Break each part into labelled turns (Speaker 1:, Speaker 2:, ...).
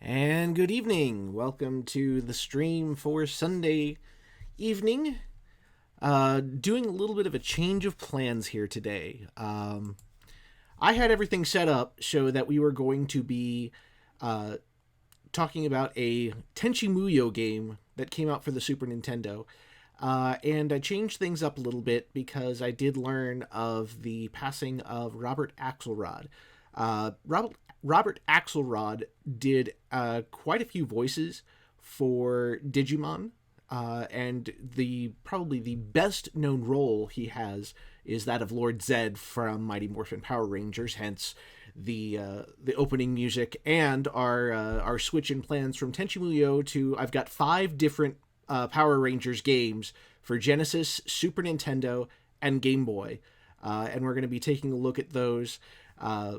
Speaker 1: And good evening. Welcome to the stream for Sunday evening. Doing a little bit of a change of plans here today. I had everything set up so that we were going to be talking about a Tenchi Muyo game that came out for the Super Nintendo. And I changed things up a little bit because I did learn of the passing of Robert Axelrod. Robert Axelrod did quite a few voices for Digimon, and probably the best known role he has is that of Lord Zedd from Mighty Morphin Power Rangers. Hence the opening music and our switch in plans from Tenchi Muyo to I've got 5 different Power Rangers games for Genesis, Super Nintendo, and Game Boy, and we're going to be taking a look at those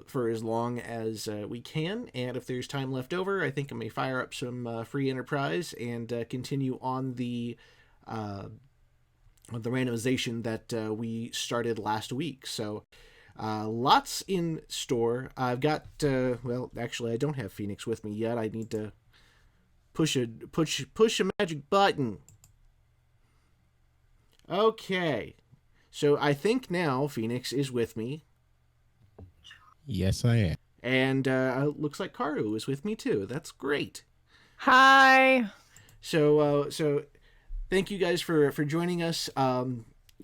Speaker 1: for as long as we can, and if there's time left over, I think I may fire up some free enterprise and continue on the randomization that we started last week. So lots in store. I've got well, actually, I don't have Phoenix with me yet. I need to push a magic button. Okay, so I think now Phoenix is with me.
Speaker 2: Yes, I am.
Speaker 1: And looks like Karu is with me too. That's great.
Speaker 3: Hi.
Speaker 1: So thank you guys for joining us.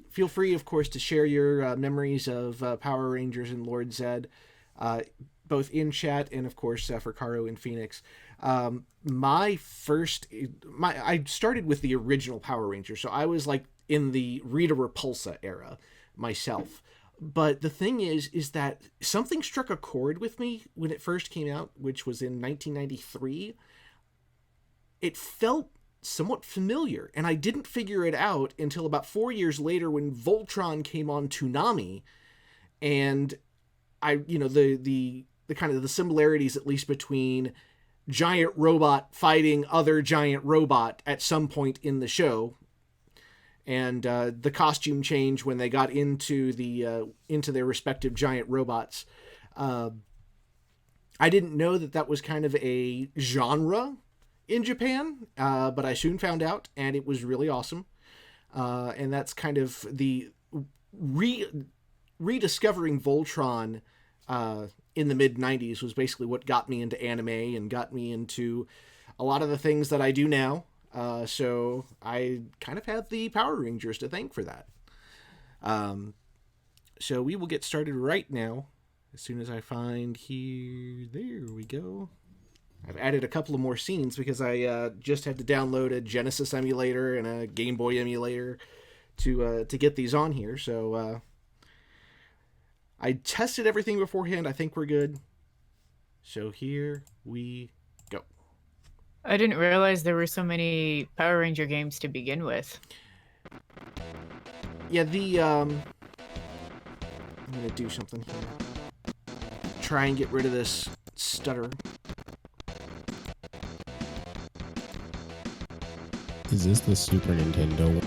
Speaker 1: Feel free, of course, to share your memories of Power Rangers and Lord Zedd, both in chat and, of course, for Karu and Phoenix. I started with the original Power Rangers, so I was like in the Rita Repulsa era myself. But the thing is that something struck a chord with me when it first came out, which was in 1993. It felt somewhat familiar, and I didn't figure it out until about 4 years later when Voltron came on Toonami, and the kind of the similarities, at least between giant robot fighting other giant robot at some point in the show. And the costume change when they got into their respective giant robots. I didn't know that was kind of a genre in Japan, but I soon found out, and it was really awesome. And that's kind of the rediscovering Voltron in the mid-90s was basically what got me into anime and got me into a lot of the things that I do now. So I kind of have the Power Rangers to thank for that. So we will get started right now. As soon as I find here, there we go. I've added a couple of more scenes because I just had to download a Genesis emulator and a Game Boy emulator to get these on here. So I tested everything beforehand. I think we're good. So here we go.
Speaker 3: I didn't realize there were so many Power Ranger games to begin with.
Speaker 1: Yeah, I'm gonna do something here. Try and get rid of this stutter.
Speaker 2: Is this the Super Nintendo?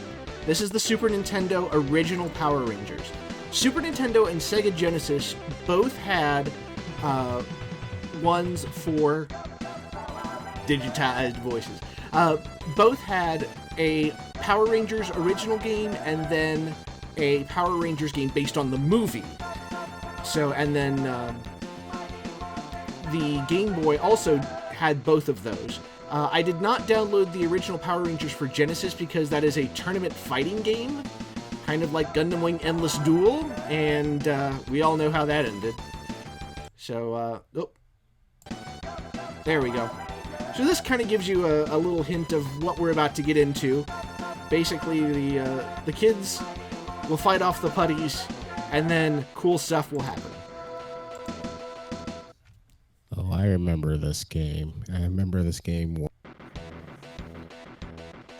Speaker 1: This is the Super Nintendo original Power Rangers. Super Nintendo and Sega Genesis both had ones for digitized voices. Both had a Power Rangers original game and then a Power Rangers game based on the movie. So, and then the Game Boy also had both of those. I did not download the original Power Rangers for Genesis because that is a tournament fighting game, kind of like Gundam Wing Endless Duel, and we all know how that ended. So, there we go. So this kind of gives you a little hint of what we're about to get into. Basically, the kids will fight off the putties, and then cool stuff will happen.
Speaker 2: Oh, I remember this game.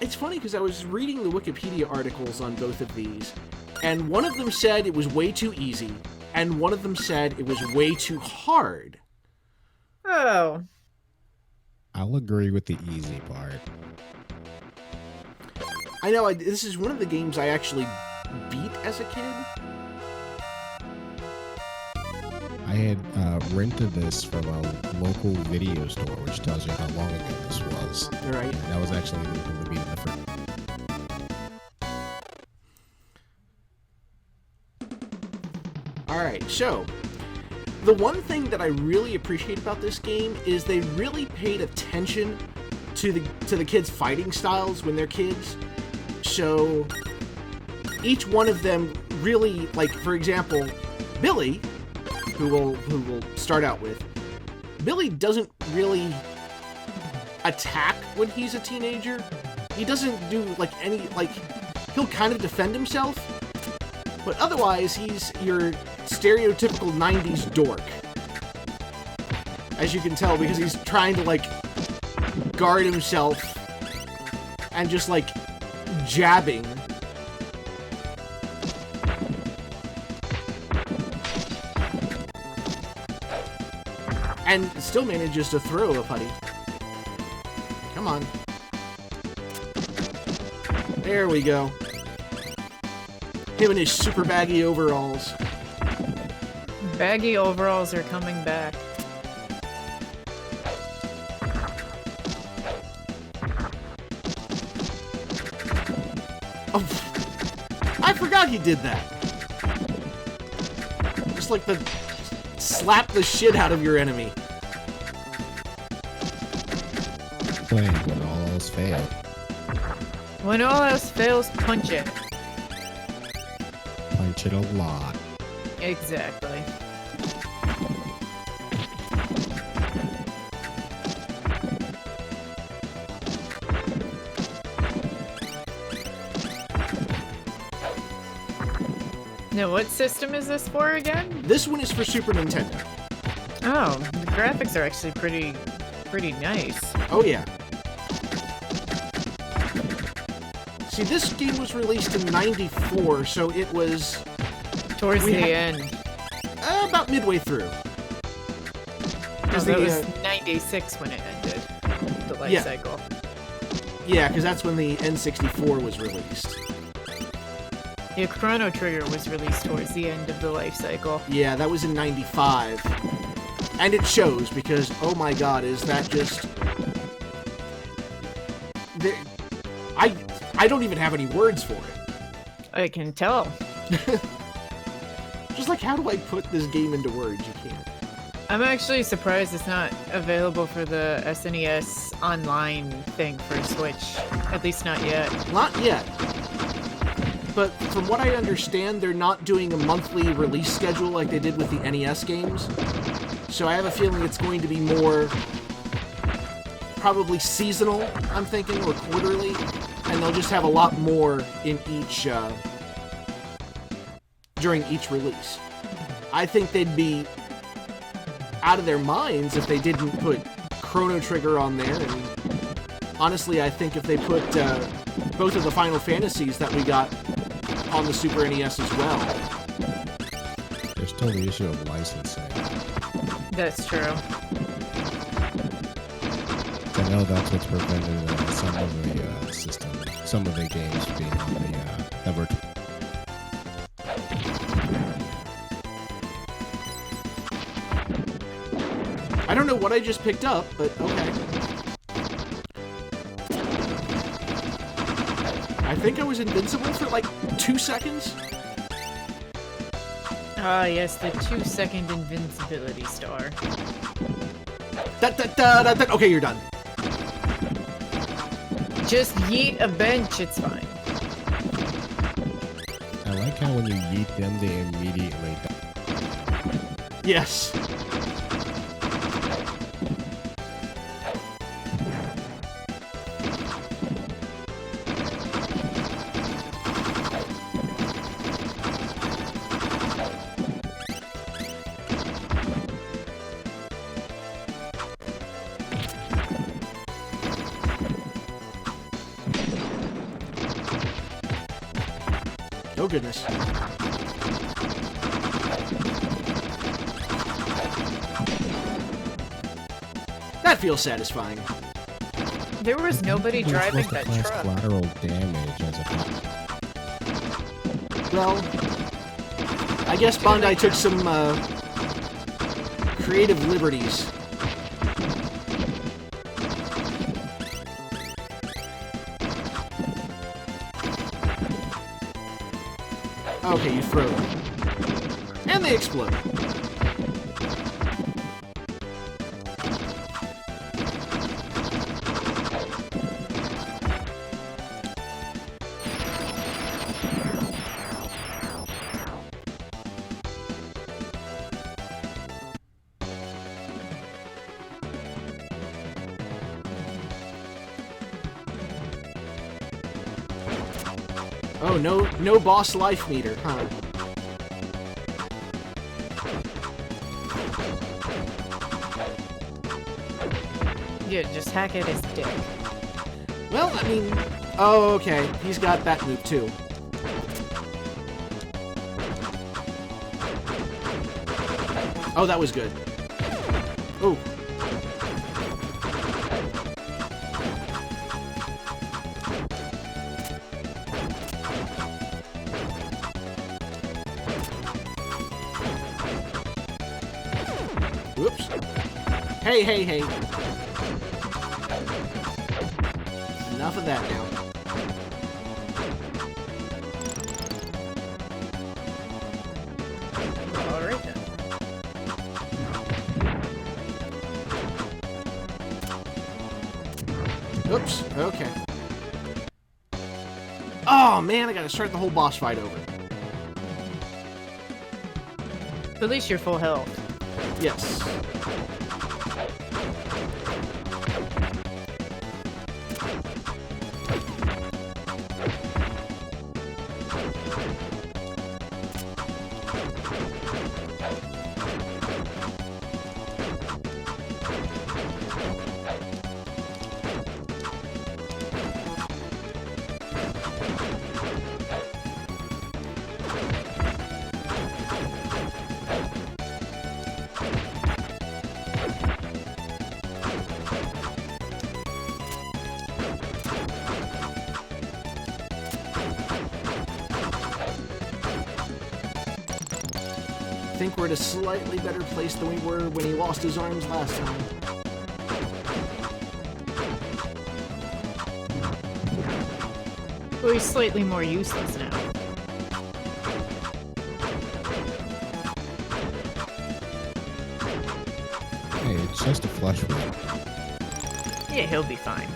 Speaker 1: It's funny because I was reading the Wikipedia articles on both of these, and one of them said it was way too easy, and one of them said it was way too hard.
Speaker 3: Oh.
Speaker 2: I'll agree with the easy part.
Speaker 1: I know, this is one of the games I actually beat as a kid.
Speaker 2: I I had rented this from a local video store, which tells you how long ago this was.
Speaker 1: All right.
Speaker 2: And that was actually able to be different.
Speaker 1: All right, so the one thing that I really appreciate about this game is they really paid attention to the kids' fighting styles when they're kids. So each one of them really, like, for example, Billy, who we'll start out with, Billy doesn't really attack when he's a teenager. He doesn't do he'll kind of defend himself, but otherwise he's your stereotypical 90s dork. As you can tell, because he's trying to guard himself and just jabbing. And still manages to throw a putty. Come on. There we go. Him and his super baggy overalls.
Speaker 3: Baggy overalls are coming back.
Speaker 1: Oh, I forgot he did that. Just slap the shit out of your enemy.
Speaker 2: Playing when all else failed.
Speaker 3: When all else fails, punch it.
Speaker 2: Punch it a lot.
Speaker 3: Exactly. Now, what system is this for again?
Speaker 1: This one is for Super Nintendo.
Speaker 3: Oh, the graphics are actually pretty nice.
Speaker 1: Oh yeah. See, this game was released in '94, so it was
Speaker 3: Towards the end.
Speaker 1: About midway through.
Speaker 3: Because it was 96 when it ended, the life cycle.
Speaker 1: Yeah, because that's when the N64 was released.
Speaker 3: Yeah, Chrono Trigger was released towards the end of the life cycle.
Speaker 1: Yeah, that was in '95. And it shows, because, oh my god, is that just... I don't even have any words for it.
Speaker 3: I can tell.
Speaker 1: Just how do I put this game into words? You can't.
Speaker 3: I'm actually surprised it's not available for the SNES online thing for Switch. At least not yet.
Speaker 1: Not yet. But from what I understand, they're not doing a monthly release schedule like they did with the NES games. So I have a feeling it's going to be more probably seasonal, I'm thinking, or quarterly. And they'll just have a lot more in each, during each release. I think they'd be out of their minds if they didn't put Chrono Trigger on there. And honestly, I think if they put both of the Final Fantasies that we got on the Super NES as well.
Speaker 2: There's still the issue of licensing.
Speaker 3: That's true.
Speaker 2: I know that's what's prevented some of the some of the games being on the ever.
Speaker 1: I don't know what I just picked up, but okay. I think I was invincible for 2 seconds.
Speaker 3: Ah, yes, the 2-second invincibility star.
Speaker 1: Okay, you're done.
Speaker 3: Just yeet a bench, it's fine.
Speaker 2: I like how when you yeet them, they immediately die.
Speaker 1: Yes. Oh, goodness. That feels satisfying.
Speaker 3: There was nobody driving that
Speaker 2: class
Speaker 3: truck.
Speaker 2: Collateral damage as a...
Speaker 1: Well, I guess Bandai took some creative liberties. Okay, you throw them. And they explode. Oh, no boss life meter, huh?
Speaker 3: Yeah, just hack at his dick.
Speaker 1: Well, I mean... Oh, okay. He's got that move, too. Oh, that was good. Oh. Whoops. Hey. Enough of that now.
Speaker 3: Alright then.
Speaker 1: Oops. Okay. Oh, man, I gotta start the whole boss fight over.
Speaker 3: At least you're full health.
Speaker 1: Yes. I think we're at a slightly better place than we were when he lost his arms last time.
Speaker 3: Well, he's slightly more useless now.
Speaker 2: Hey, it's just a flesh wound.
Speaker 3: Yeah, he'll be fine.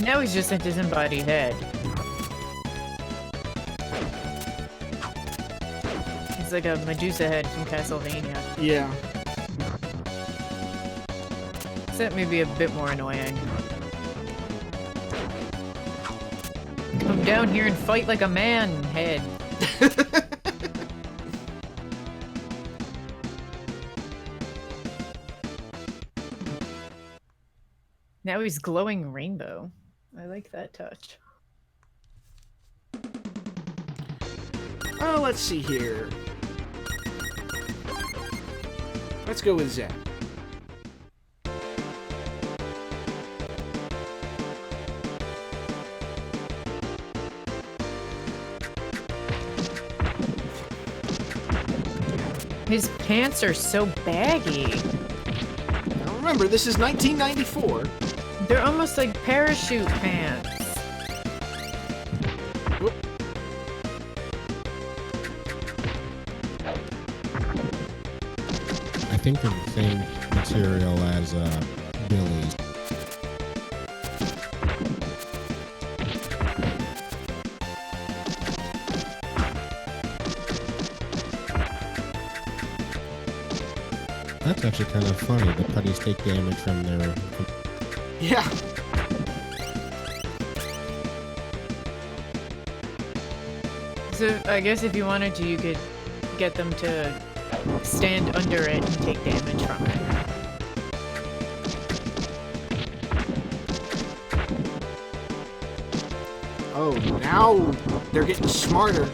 Speaker 3: Now he's just a disembodied head. He's like a Medusa head from Castlevania.
Speaker 1: Yeah.
Speaker 3: Except maybe a bit more annoying. Come down here and fight like a man, head. Now he's glowing rainbow. I like that touch.
Speaker 1: Oh, let's see here. Let's go with Zedd.
Speaker 3: His pants are so baggy.
Speaker 1: Now remember, this is 1994.
Speaker 3: They're almost like parachute pants.
Speaker 1: Whoop.
Speaker 2: I think they're the same material as Billy's. That's actually kind of funny. The putties take damage from their...
Speaker 1: Yeah.
Speaker 3: So I guess if you wanted to, you could get them to stand under it and take damage from it.
Speaker 1: Oh, now they're getting smarter.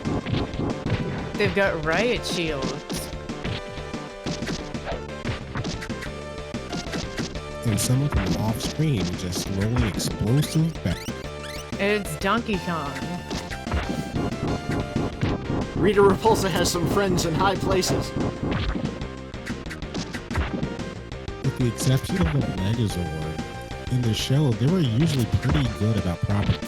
Speaker 3: They've got riot shields.
Speaker 2: And some of them off screen just rolling explosive back.
Speaker 3: It's Donkey Kong.
Speaker 1: Rita Repulsa has some friends in high places.
Speaker 2: With the exception of the Megazord, in the show, they were usually pretty good about property.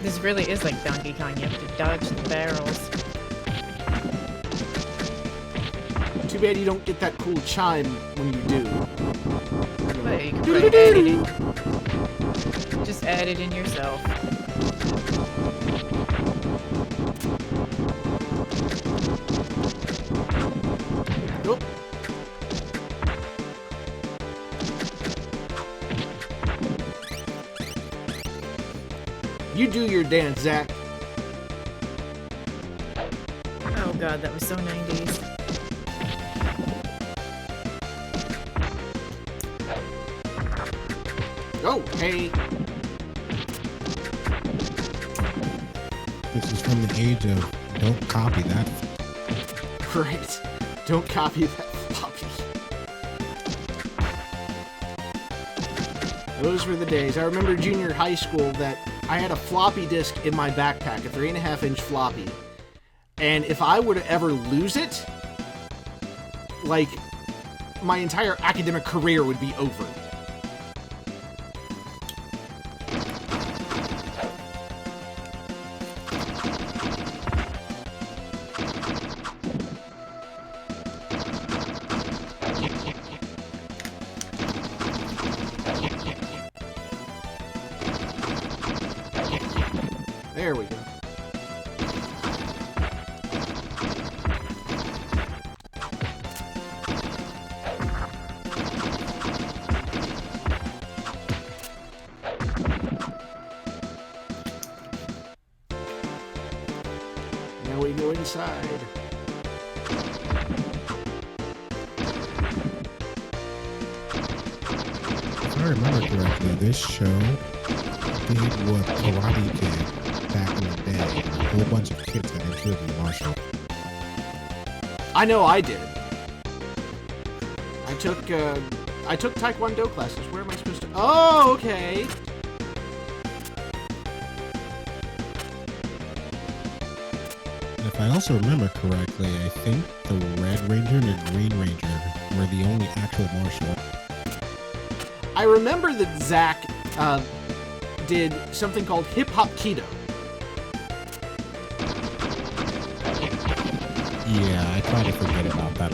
Speaker 3: This really is like Donkey Kong. You have to dodge the barrels.
Speaker 1: Too bad you don't get that cool chime when you do.
Speaker 3: But you can probably add it in. Just add it in yourself.
Speaker 1: Nope. You do your dance, Zach.
Speaker 3: Oh god, that was so 90s.
Speaker 1: Oh, hey.
Speaker 2: This is from the age of don't copy that.
Speaker 1: Great. Don't copy that floppy. Those were the days. I remember junior high school that I had a floppy disk in my backpack, a 3.5-inch floppy. And if I were to ever lose it, like, my entire academic career would be over. There we go. Now we go inside.
Speaker 2: If I remember correctly, this show did what Karate did back in the day. A whole bunch of kids got into it in martial.
Speaker 1: I know I did. I took Taekwondo classes. Where am I supposed to? Oh, okay.
Speaker 2: And if I also remember correctly, I think the Red Ranger and the Green Ranger were the only actual martial.
Speaker 1: I remember that Zach did something called Hip Hop Keto.
Speaker 2: Yeah, I try to forget about that.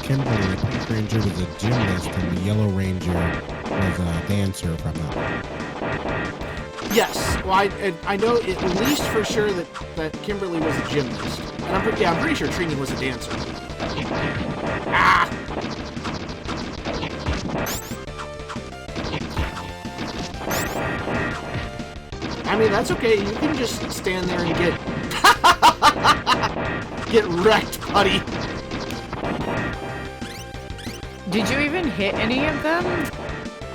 Speaker 2: Kimberly, the Pink Ranger, was a gymnast, and the Yellow Ranger was a dancer from that.
Speaker 1: Yes, well, I know at least for sure that Kimberly was a gymnast. And I'm pretty sure Trini was a dancer. Ah! I mean, that's okay. You can just stand there and get wrecked, buddy.
Speaker 3: Did you even hit any of them?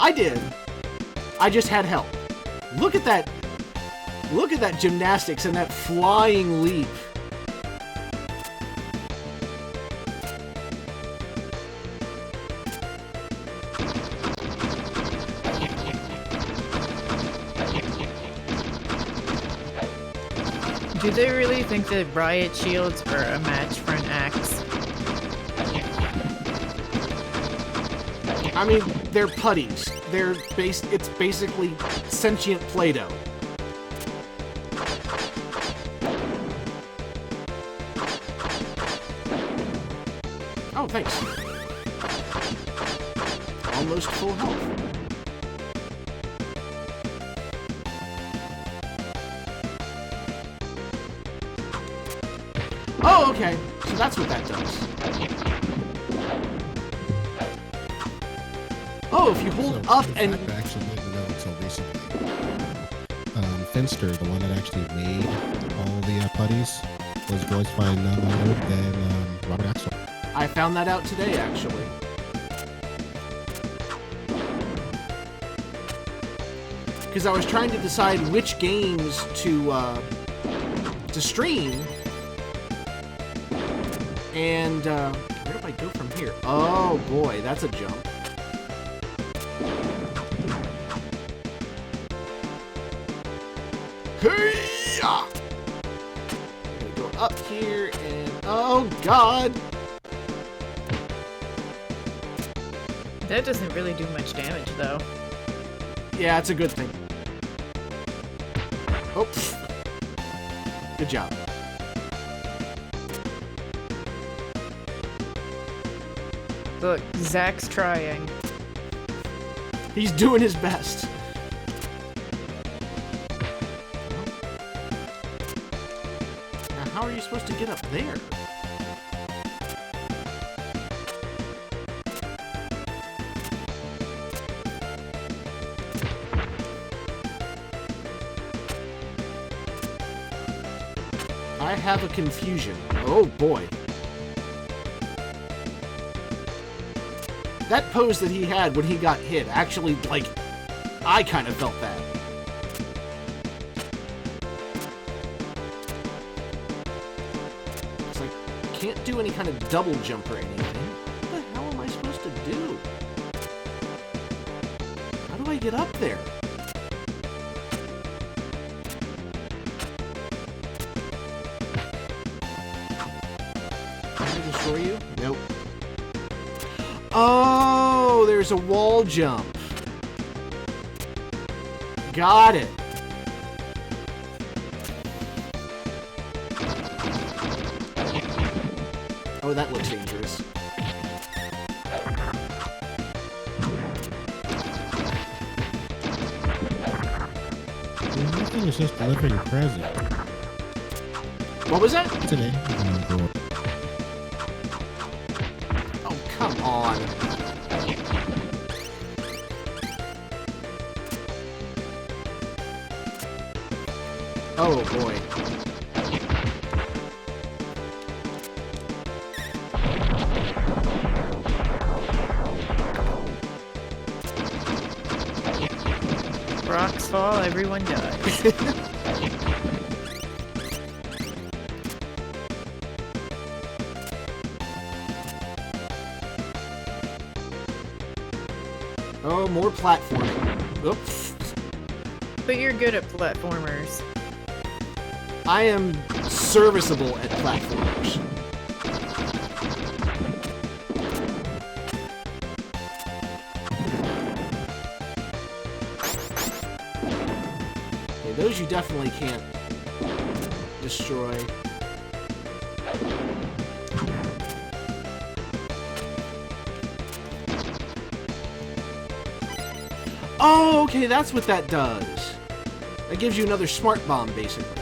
Speaker 1: I did. I just had help. Look at that. Look at that gymnastics and that flying leap.
Speaker 3: Do they really think that riot shields are a match for an axe?
Speaker 1: I mean, they're putties. It's basically sentient Play-Doh. Oh, thanks. Almost full health. Oh, okay. So that's what that does. Oh, if you hold up and...
Speaker 2: I actually didn't know until recently. Finster, the one that actually made all the putties, was voiced by none other than Robert Axelrod.
Speaker 1: I found that out today, actually. because I was trying to decide which games to stream. And where do I go from here? Oh boy, that's a jump. Hey-ya! I'm gonna go up here and oh god!
Speaker 3: That doesn't really do much damage, though.
Speaker 1: Yeah, it's a good thing. Oh, good job.
Speaker 3: Look, Zach's trying.
Speaker 1: He's doing his best. Now, how are you supposed to get up there? I have a confusion. Oh boy. That pose that he had when he got hit, actually, like, I kind of felt that. It's like, can't do any kind of double jump or anything. What the hell am I supposed to do? How do I get up there? Can I destroy you? Nope. Oh, there's a wall jump. Got it. Oh, that looks dangerous.
Speaker 2: I think it's just delivering a present.
Speaker 1: What was that?
Speaker 2: Today.
Speaker 1: Oh, come on. Oh, boy.
Speaker 3: Rocks fall, everyone dies.
Speaker 1: Oh, more platforming. Oops.
Speaker 3: But you're good at platformers.
Speaker 1: I am serviceable at platformers. Okay, those you definitely can't destroy. Oh, okay, that's what that does. That gives you another smart bomb, basically.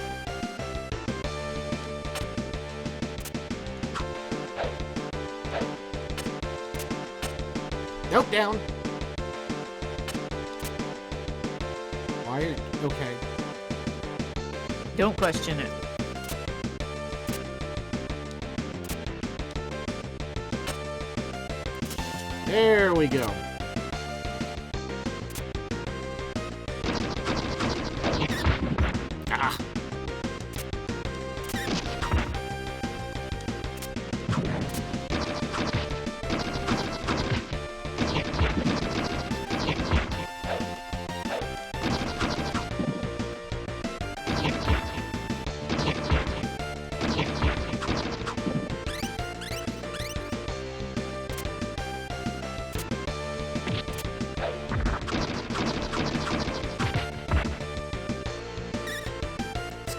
Speaker 1: Nope, down. Why are... Okay.
Speaker 3: Don't question it.
Speaker 1: There we go. Ah.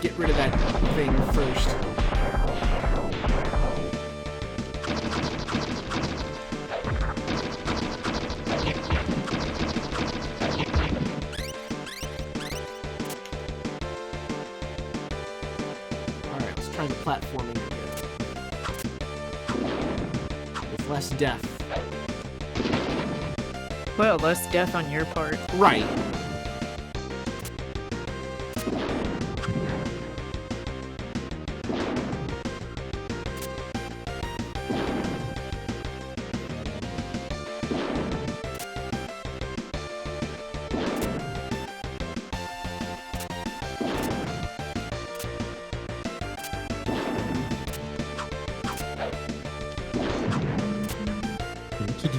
Speaker 1: Get rid of that thing first. Alright, let's try the platforming again. With less death.
Speaker 3: Well, less death on your part.
Speaker 1: Right.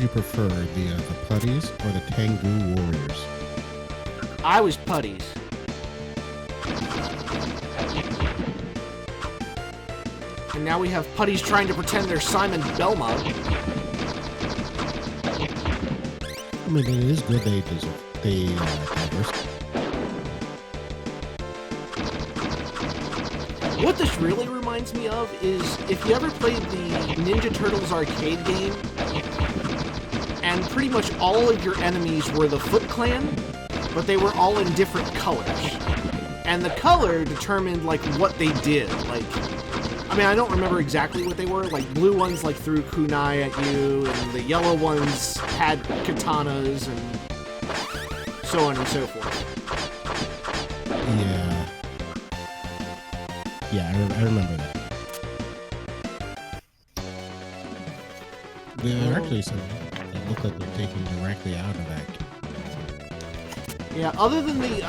Speaker 2: you prefer, the Putties or the Tengu Warriors?
Speaker 1: I was Putties. And now we have Putties trying to pretend they're Simon Belmont.
Speaker 2: I mean, it is good they diverse.
Speaker 1: What this really reminds me of is if you ever played the Ninja Turtles arcade game, and pretty much all of your enemies were the Foot Clan, but they were all in different colors. And the color determined, like, what they did. Like, I mean, I don't remember exactly what they were. Like, blue ones, like, threw kunai at you, and the yellow ones had katanas, and so on and so forth.
Speaker 2: Yeah. Yeah, I remember that. There are actually some that look like they're taken directly out of that.
Speaker 1: Yeah, other than the...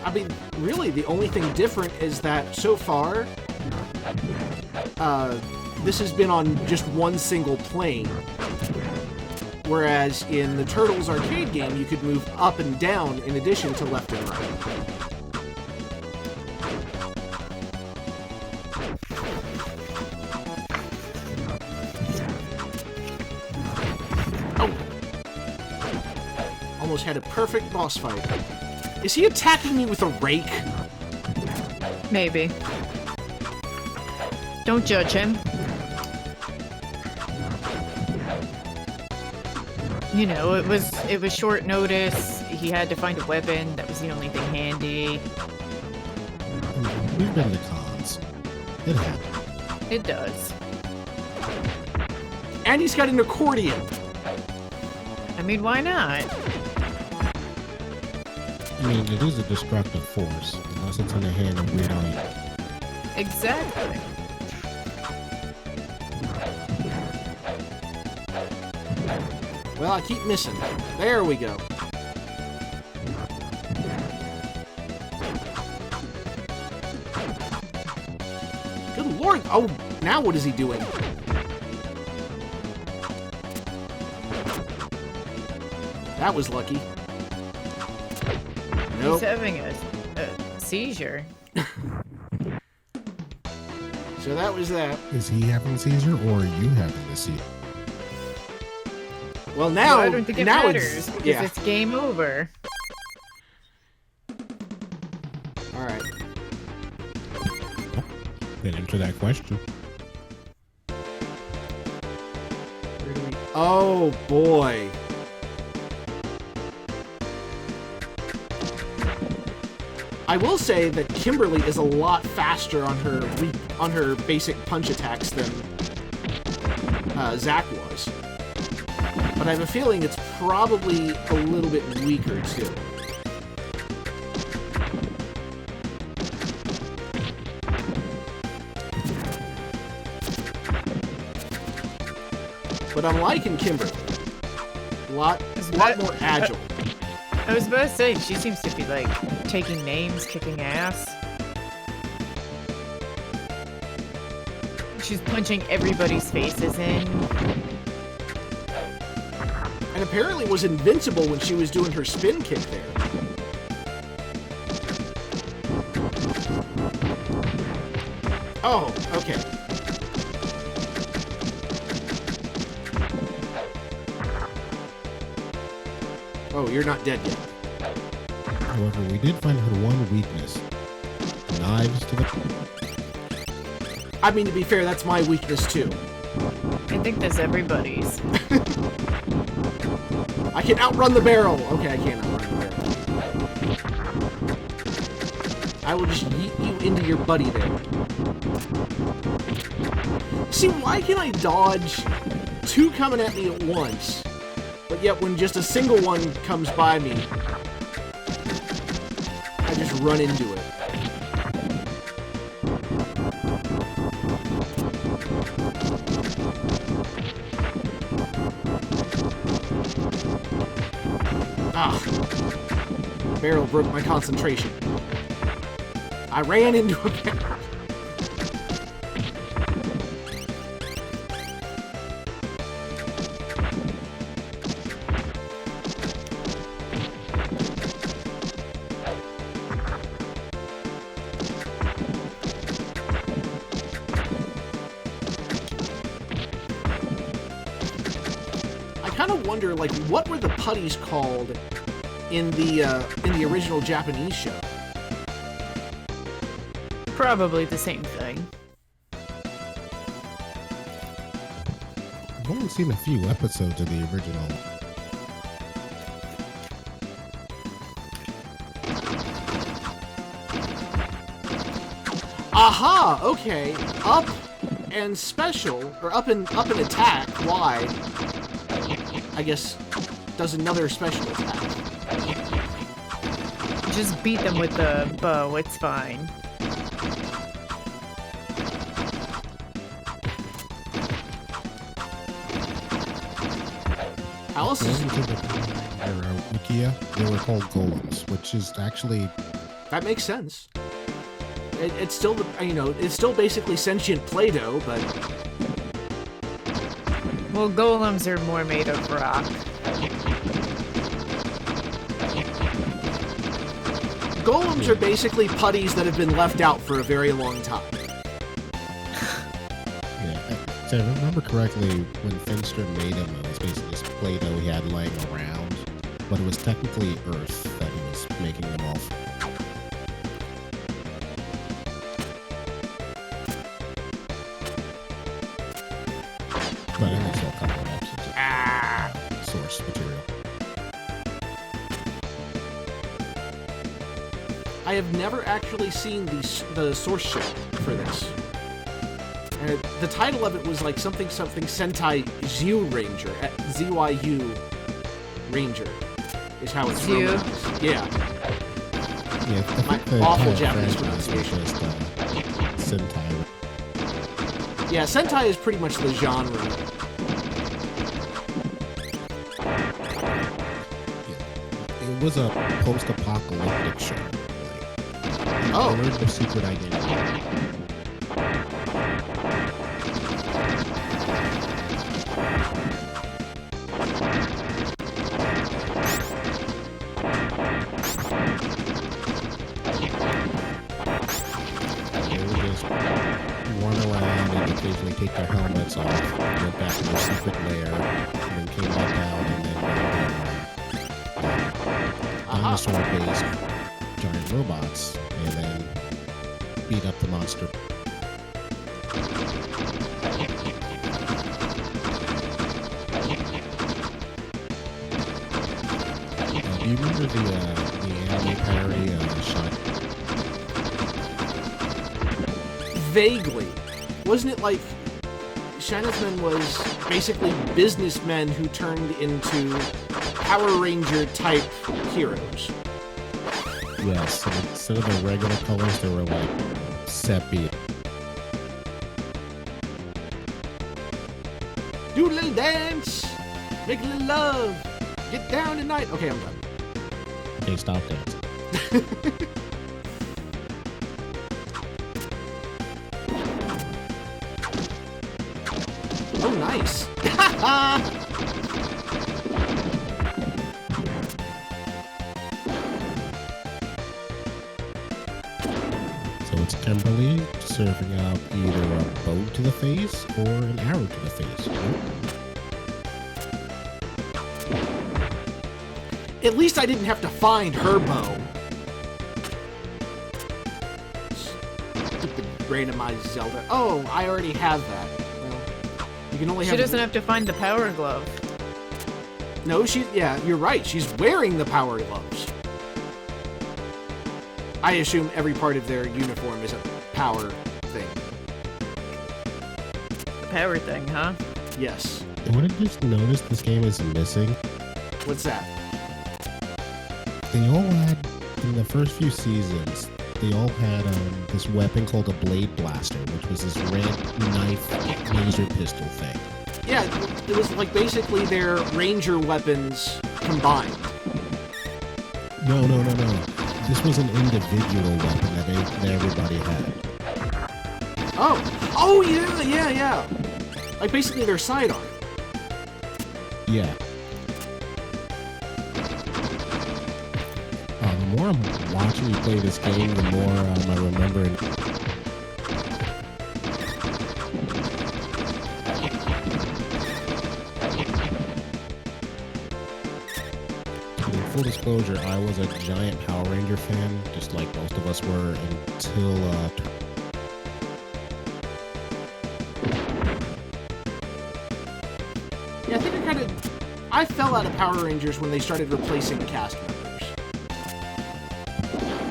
Speaker 1: I mean, really, the only thing different is that so far, this has been on just one single plane. Whereas in the Turtles arcade game, you could move up and down in addition to left and right. Almost had a perfect boss fight. Is he attacking me with a rake?
Speaker 3: Maybe. Don't judge him. You know, it was short notice. He had to find a weapon. That was the only thing handy.
Speaker 2: We've been the cons. It happens.
Speaker 3: It does.
Speaker 1: And he's got an accordion.
Speaker 3: I mean, why not?
Speaker 2: I mean, it is a destructive force, unless it's in the hand of Weird Al.
Speaker 3: Exactly.
Speaker 1: Well, I keep missing. There we go. Good lord. Oh, now what is he doing? That was lucky. Nope.
Speaker 3: He's having a seizure.
Speaker 1: So that was that.
Speaker 2: Is he having a seizure, or are you having a seizure?
Speaker 1: Well, now,
Speaker 3: I don't think it
Speaker 1: now
Speaker 3: matters, because
Speaker 1: yeah.
Speaker 3: it's game over.
Speaker 1: All right.
Speaker 2: Then answer that question.
Speaker 1: Where do we... Oh boy. I will say that Kimberly is a lot faster on her basic punch attacks than Zach was. But I have a feeling it's probably a little bit weaker too. But I'm liking Kimberly. A lot more agile.
Speaker 3: I was about to say, she seems to be, like, taking names, kicking ass. She's punching everybody's faces in.
Speaker 1: And apparently was invincible when she was doing her spin kick there. Oh, okay. Oh, you're not dead yet.
Speaker 2: However, we did find her one weakness. Knives to the...
Speaker 1: I mean, to be fair, that's my weakness too.
Speaker 3: I think that's everybody's.
Speaker 1: I can outrun the barrel! Okay, I can't outrun the barrel. I will just yeet you into your buddy there. See, why can I dodge two coming at me at once? But yet when just a single one comes by me, I just run into it. Ah. Barrel broke my concentration. I ran into a barrel. kind of wonder, like, what were the putties called in the original Japanese show?
Speaker 3: Probably the same thing.
Speaker 2: I've only seen a few episodes of the original.
Speaker 1: Aha! Okay. Up and special, or up and attack, Y, I guess, does another special attack.
Speaker 3: Just beat them with the bow, it's fine.
Speaker 1: Alice?
Speaker 2: According to the Wikia, they were called golems, which is actually...
Speaker 1: That makes sense. It's still, it's still basically sentient Play-Doh, but...
Speaker 3: Well, golems are more made of rock.
Speaker 1: Golems are basically putties that have been left out for a very long time.
Speaker 2: Yeah, so if I remember correctly, when Finster made him, it was basically just Play-Doh he had laying around, but it was technically Earth that he was making them off. But it was still a couple of episodes of source material.
Speaker 1: I have never actually seen the source show for this. The title of it was like something Sentai Zyu Ranger, ZYU Ranger, is how it's
Speaker 3: Zyu.
Speaker 1: pronounced. Yeah.
Speaker 2: Yeah, I
Speaker 1: My
Speaker 2: think the
Speaker 1: awful
Speaker 2: entire
Speaker 1: Japanese
Speaker 2: franchise was
Speaker 1: pronunciation.
Speaker 2: just Sentai.
Speaker 1: Yeah, Sentai is pretty much the genre.
Speaker 2: Yeah. It was a post-apocalyptic show. Like,
Speaker 1: Oh.
Speaker 2: they learned their secret identity. They would just run around and occasionally take their helmets off, went back to their secret lair, and then came back out and then dinosaur-based giant robots, and then beat up the monster. Do you remember the anime parody shot?
Speaker 1: Vaguely. Wasn't it like Shina's was basically businessmen who turned into Power Ranger type heroes?
Speaker 2: Yes, and instead of the regular colors, they were like sepia.
Speaker 1: Do a little dance, make a little love, get down tonight. Okay, I'm done.
Speaker 2: Okay, stop dancing.
Speaker 1: Oh, nice.
Speaker 2: So it's Kimberly serving up either a bow to the face or an arrow to the face.
Speaker 1: At least I didn't have to find her bow. Stupid randomized Zelda. Oh, I already have that. Well, you can only
Speaker 3: She
Speaker 1: have...
Speaker 3: doesn't have to find the power glove.
Speaker 1: No, yeah, you're right. She's wearing the power gloves. I assume every part of their uniform is a power thing.
Speaker 3: The power thing, huh?
Speaker 1: Yes.
Speaker 2: What I just noticed this game is missing?
Speaker 1: What's that?
Speaker 2: They all had, in the first few seasons, they all had this weapon called a blade blaster, which was this red knife laser pistol thing.
Speaker 1: Yeah, it was like basically their ranger weapons combined.
Speaker 2: No. This was an individual weapon that everybody had.
Speaker 1: Oh, yeah. Like basically their sidearm.
Speaker 2: Yeah. The more I'm watching you play this game, the more I remember it. disclosure, I was a giant Power Ranger fan, just like most of us were, until
Speaker 1: Yeah, I think I fell out of Power Rangers when they started replacing cast members.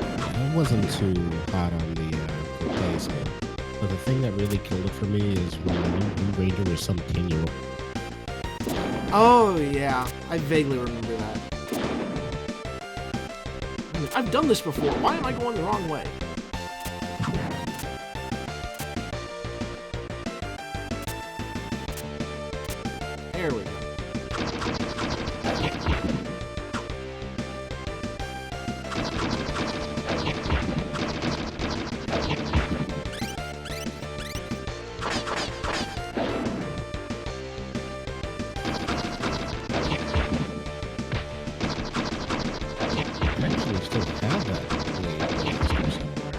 Speaker 2: I wasn't too hot on the replacement. But the thing that really killed it for me is when the new Blue Ranger was some 10-year-old.
Speaker 1: Oh, yeah. I vaguely remember that. I've done this before. Why am I going the wrong way? There we go.
Speaker 2: Actually, still have that blade blaster somewhere.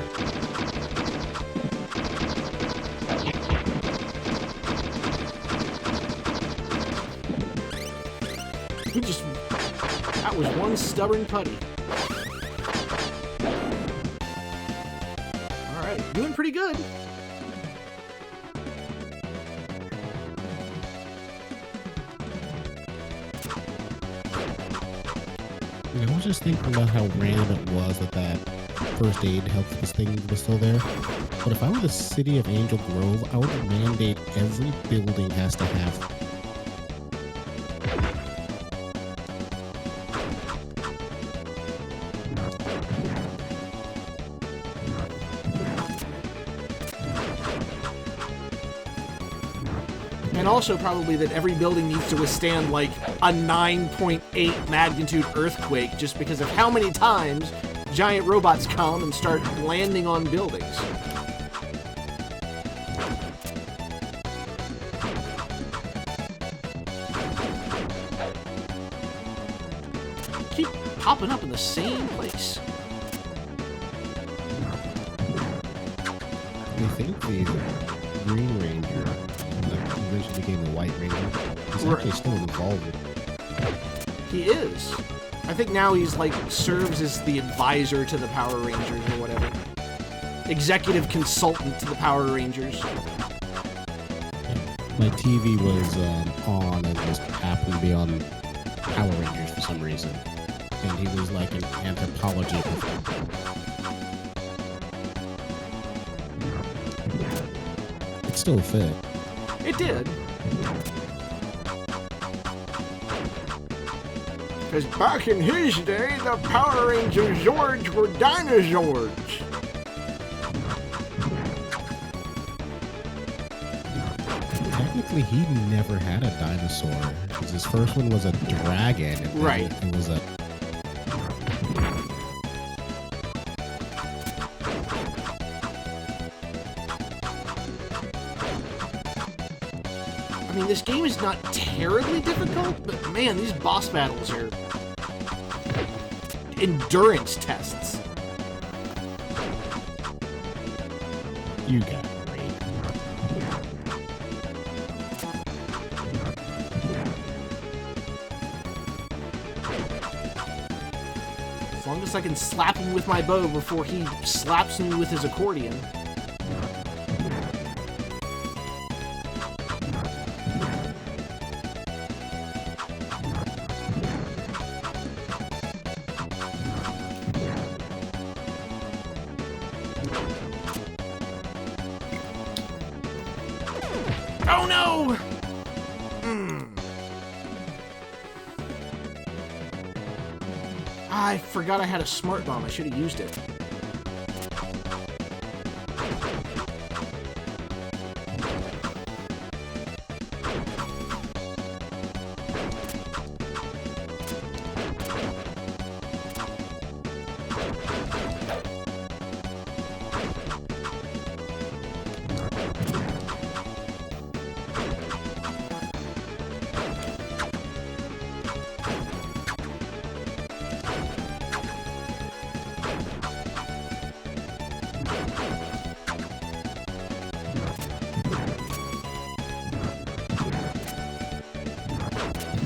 Speaker 1: That was one stubborn putty. Alright, doing pretty good.
Speaker 2: I was just thinking about how random it was that first aid help this thing was still there. But if I were the city of Angel Grove, I would mandate every building has to have.
Speaker 1: And also probably that every building needs to withstand like a 9.8 magnitude earthquake just because of how many times giant robots come and start landing on buildings. Keep popping up in the same place.
Speaker 2: I think the Green Ranger that eventually became the White Ranger is actually still involved.
Speaker 1: He is. I think now he's like serves as the advisor to the Power Rangers or whatever. Executive consultant to the Power Rangers.
Speaker 2: My TV was on and just happened to be on Power Rangers for some reason. And he was like an anthropology professor. It still fit.
Speaker 1: It did. Because back in his day, the Power Ranger Zords were dinosaurs.
Speaker 2: Technically, he never had a dinosaur. Because his first one was a dragon. And
Speaker 1: right.
Speaker 2: It was a...
Speaker 1: I mean, this game is not terribly difficult, but man, these boss battles are endurance tests.
Speaker 2: You got it, great.
Speaker 1: As long as I can slap him with my bow before he slaps me with his accordion. Oh no! I forgot I had a smart bomb. I should have used it.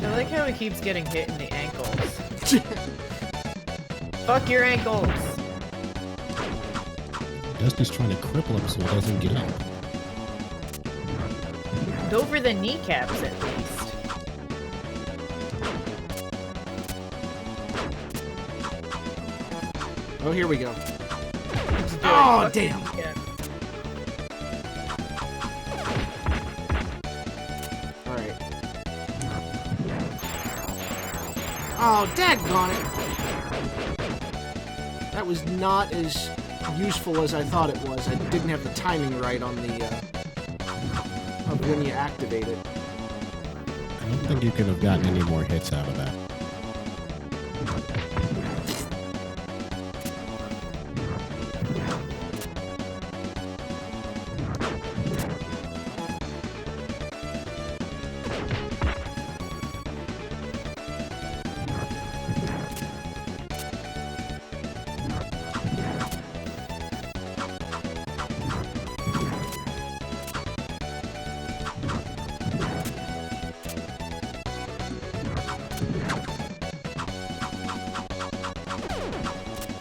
Speaker 3: I like how he keeps getting hit in the ankles. Fuck your ankles.
Speaker 2: Dusty's trying to cripple him so he doesn't get up.
Speaker 3: Go for the kneecaps at least.
Speaker 1: Oh, here we go.
Speaker 3: Just do it.
Speaker 1: Oh,
Speaker 3: Fuck the
Speaker 1: damn.
Speaker 3: kneecap.
Speaker 1: Alright. Oh, daggone it! That was not as useful as I thought it was. I didn't have the timing right on the, of when you activate it.
Speaker 2: I don't think you could have gotten any more hits out of that.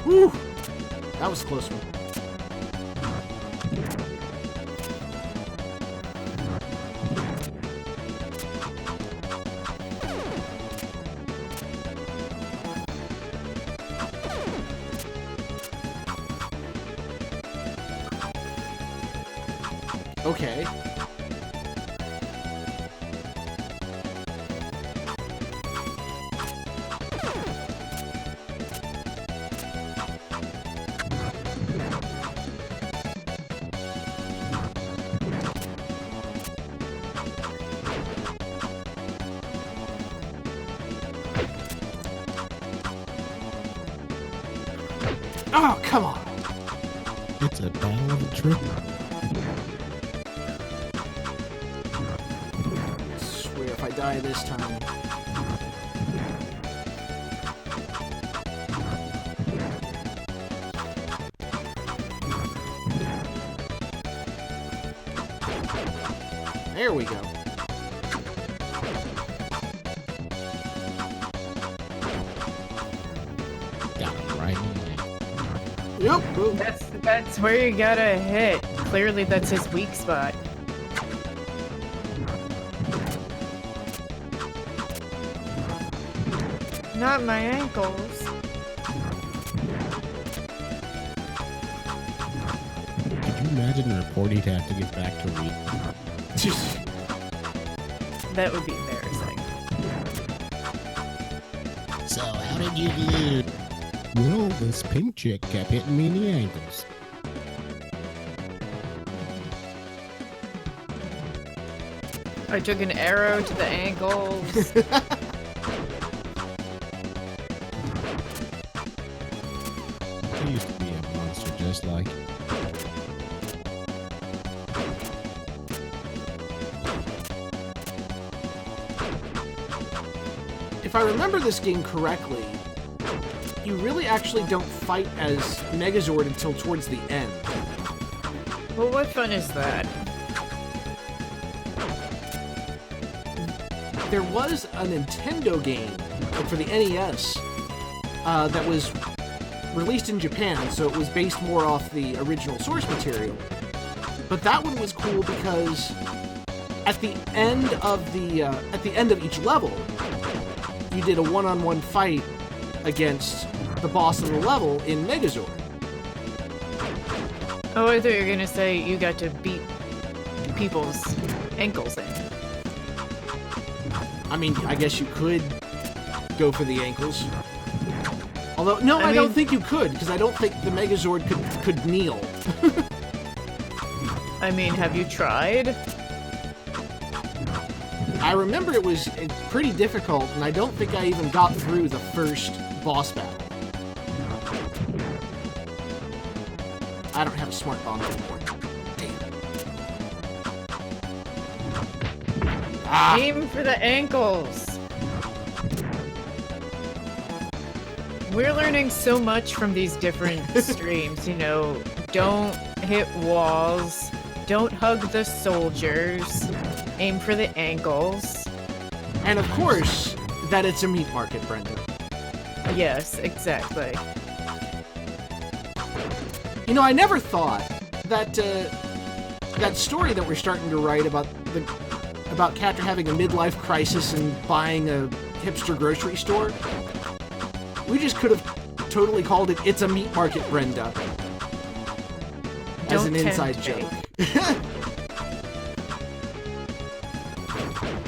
Speaker 1: Whew! That was a close one. Okay. Oh, come on!
Speaker 2: It's a battle of the triple.
Speaker 1: I swear if I die this time. There we go.
Speaker 2: Got him right.
Speaker 1: Yep. Boom.
Speaker 3: That's where you gotta hit. Clearly that's his weak spot. Not my ankles.
Speaker 2: Could you imagine the report he'd have to give back to Reed?
Speaker 3: That would be embarrassing.
Speaker 2: So, how did you do? Well, this pink chick kept hitting me in the ankles.
Speaker 3: I took an arrow to the ankles.
Speaker 2: I used to be a monster just like.
Speaker 1: If I remember this game correctly, you really actually don't fight as Megazord until towards the end.
Speaker 3: Well, what fun is that?
Speaker 1: There was a Nintendo game for the NES that was released in Japan, so it was based more off the original source material. But that one was cool because at the end of each level, you did a one-on-one fight against the boss of the level in Megazord.
Speaker 3: Oh, I thought you were gonna say you got to beat people's ankles in.
Speaker 1: I mean, I guess you could go for the ankles. Although, no, I don't think you could, because I don't think the Megazord could kneel.
Speaker 3: I mean, have you tried?
Speaker 1: I remember it was pretty difficult, and I don't think I even got through the first boss battle. I don't have a smart bomb anymore. Damn. Ah!
Speaker 3: Aim for the ankles. We're learning so much from these different streams, you know. Don't hit walls. Don't hug the soldiers. Aim for the ankles.
Speaker 1: And of course, that it's a meat market, Brenda.
Speaker 3: Yes, exactly.
Speaker 1: I never thought that that story that we're starting to write about Catcher having a midlife crisis and buying a hipster grocery store, we just could have totally called it "It's a Meat Market, Brenda," as an inside joke.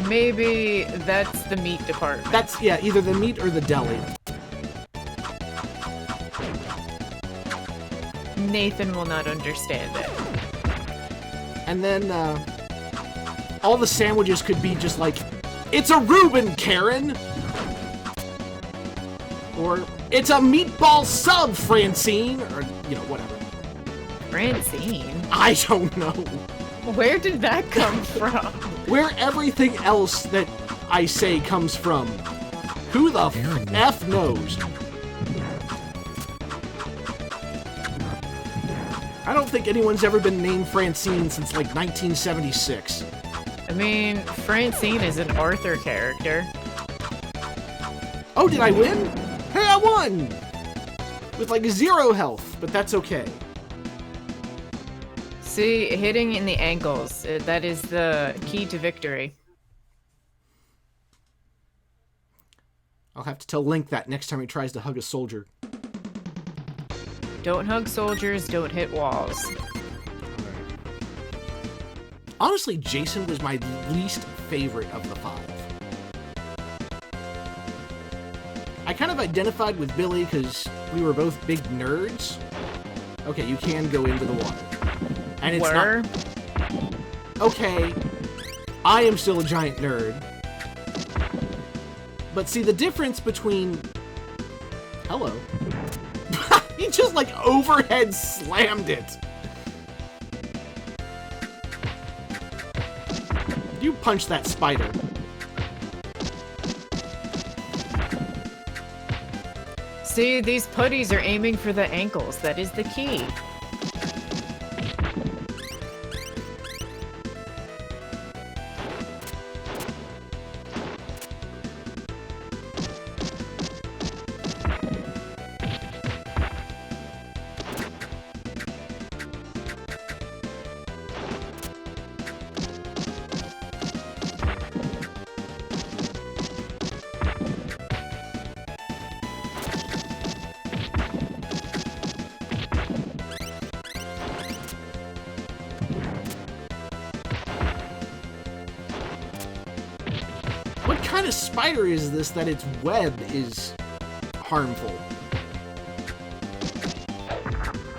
Speaker 3: Maybe that's the meat department.
Speaker 1: That's, yeah, either the meat or the deli.
Speaker 3: Nathan will not understand it.
Speaker 1: And then all the sandwiches could be just like, "It's a Reuben, Karen!" Or, "It's a meatball sub, Francine!" Or, whatever.
Speaker 3: Francine?
Speaker 1: I don't know.
Speaker 3: Where did that come from?
Speaker 1: Where everything else that I say comes from. Who the F knows? I don't think anyone's ever been named Francine since, like, 1976.
Speaker 3: I mean, Francine is an Arthur character.
Speaker 1: Oh, did I win? Hey, I won! With, like, 0 health, but that's okay.
Speaker 3: See, hitting in the ankles, that is the key to victory.
Speaker 1: I'll have to tell Link that next time he tries to hug a soldier.
Speaker 3: Don't hug soldiers, don't hit walls.
Speaker 1: Honestly, Jason was my least favorite of the 5. I kind of identified with Billy because we were both big nerds. Okay, you can go into the water. And it's not... Okay, I am still a giant nerd. But see, the difference between... Hello. He just, like, overhead slammed it. You punch that spider.
Speaker 3: See, these putties are aiming for the ankles. That is the key.
Speaker 1: What kind of spider is this that its web is harmful?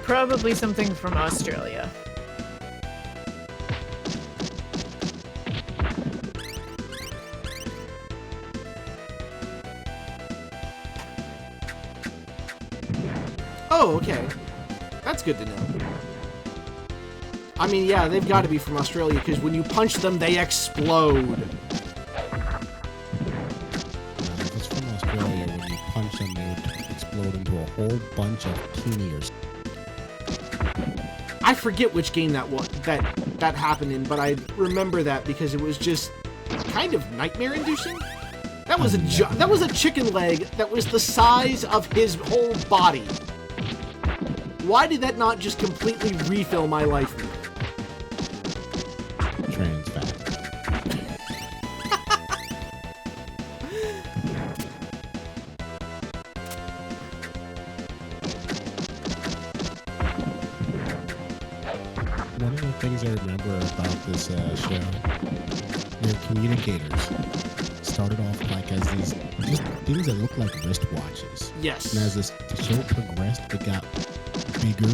Speaker 3: Probably something from Australia.
Speaker 1: Oh, okay. That's good to know. I mean, yeah, they've got to be from Australia, because when you punch them, they explode.
Speaker 2: If it's from Australia, when you punch them, they would explode into a whole bunch of teeniers.
Speaker 1: I forget which game that was, that happened in, but I remember that because it was just kind of nightmare-inducing. That was a chicken leg that was the size of his whole body. Why did that not just completely refill my life?
Speaker 2: Trans fat. One of the things I remember about this show, their communicators started off like as these just things that looked like wristwatches.
Speaker 1: Yes.
Speaker 2: And as the show progressed, it got bigger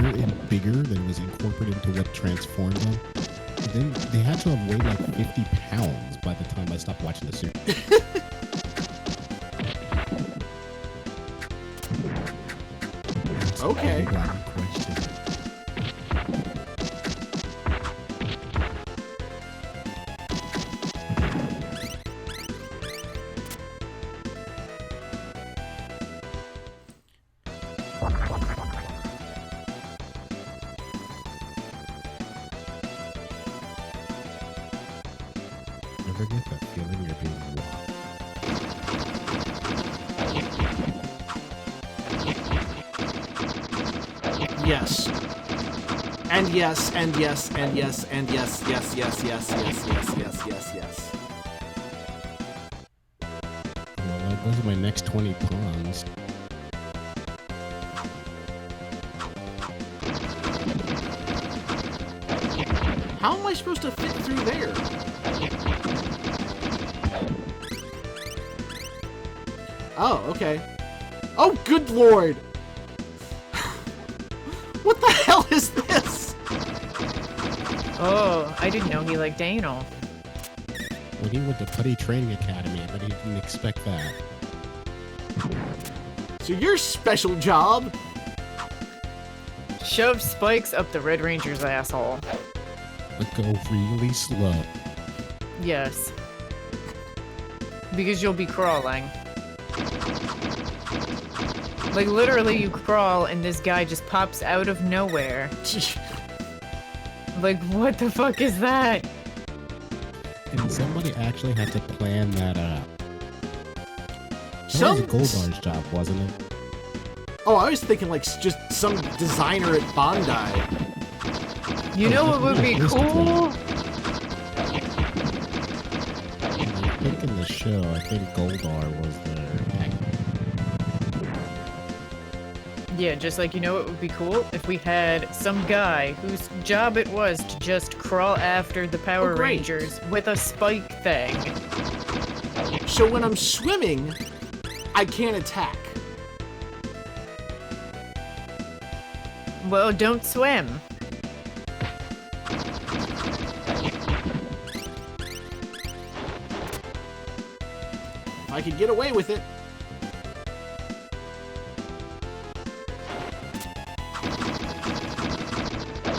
Speaker 2: and bigger than was incorporated into what transformed them. And then they had to have weighed like 50 pounds by the time I stopped watching the series.
Speaker 1: Okay.
Speaker 2: Question. Never get that feeling you're being watched.
Speaker 1: Yes. And yes, and yes, and yes, and yes, yes, yes, yes, yes, yes, yes, yes, yes.
Speaker 2: Well, those are my next 20 pawns.
Speaker 1: How am I supposed to fit through there? Oh, okay. Oh, good lord! What the hell is this?
Speaker 3: Oh, I didn't know he liked anal.
Speaker 2: When he went to Putty Training Academy, I bet he didn't expect that.
Speaker 1: So your special job?
Speaker 3: Shove spikes up the Red Ranger's asshole.
Speaker 2: But go really slow.
Speaker 3: Yes. Because you'll be crawling. Like, literally, you crawl, and this guy just pops out of nowhere. Like, what the fuck is that?
Speaker 2: And somebody actually had to plan that out. That
Speaker 1: Some
Speaker 2: was Goldar's job, wasn't it?
Speaker 1: Oh, I was thinking like just some designer at Bondi.
Speaker 3: You know what would be cool?
Speaker 2: I think in the show, I think Goldar was their actor.
Speaker 3: Yeah, just like, you know what would be cool? If we had some guy whose job it was to just crawl after the Power
Speaker 1: great.
Speaker 3: Rangers with a spike thing.
Speaker 1: So when I'm swimming, I can't attack.
Speaker 3: Well, don't swim.
Speaker 1: If I could get away with it.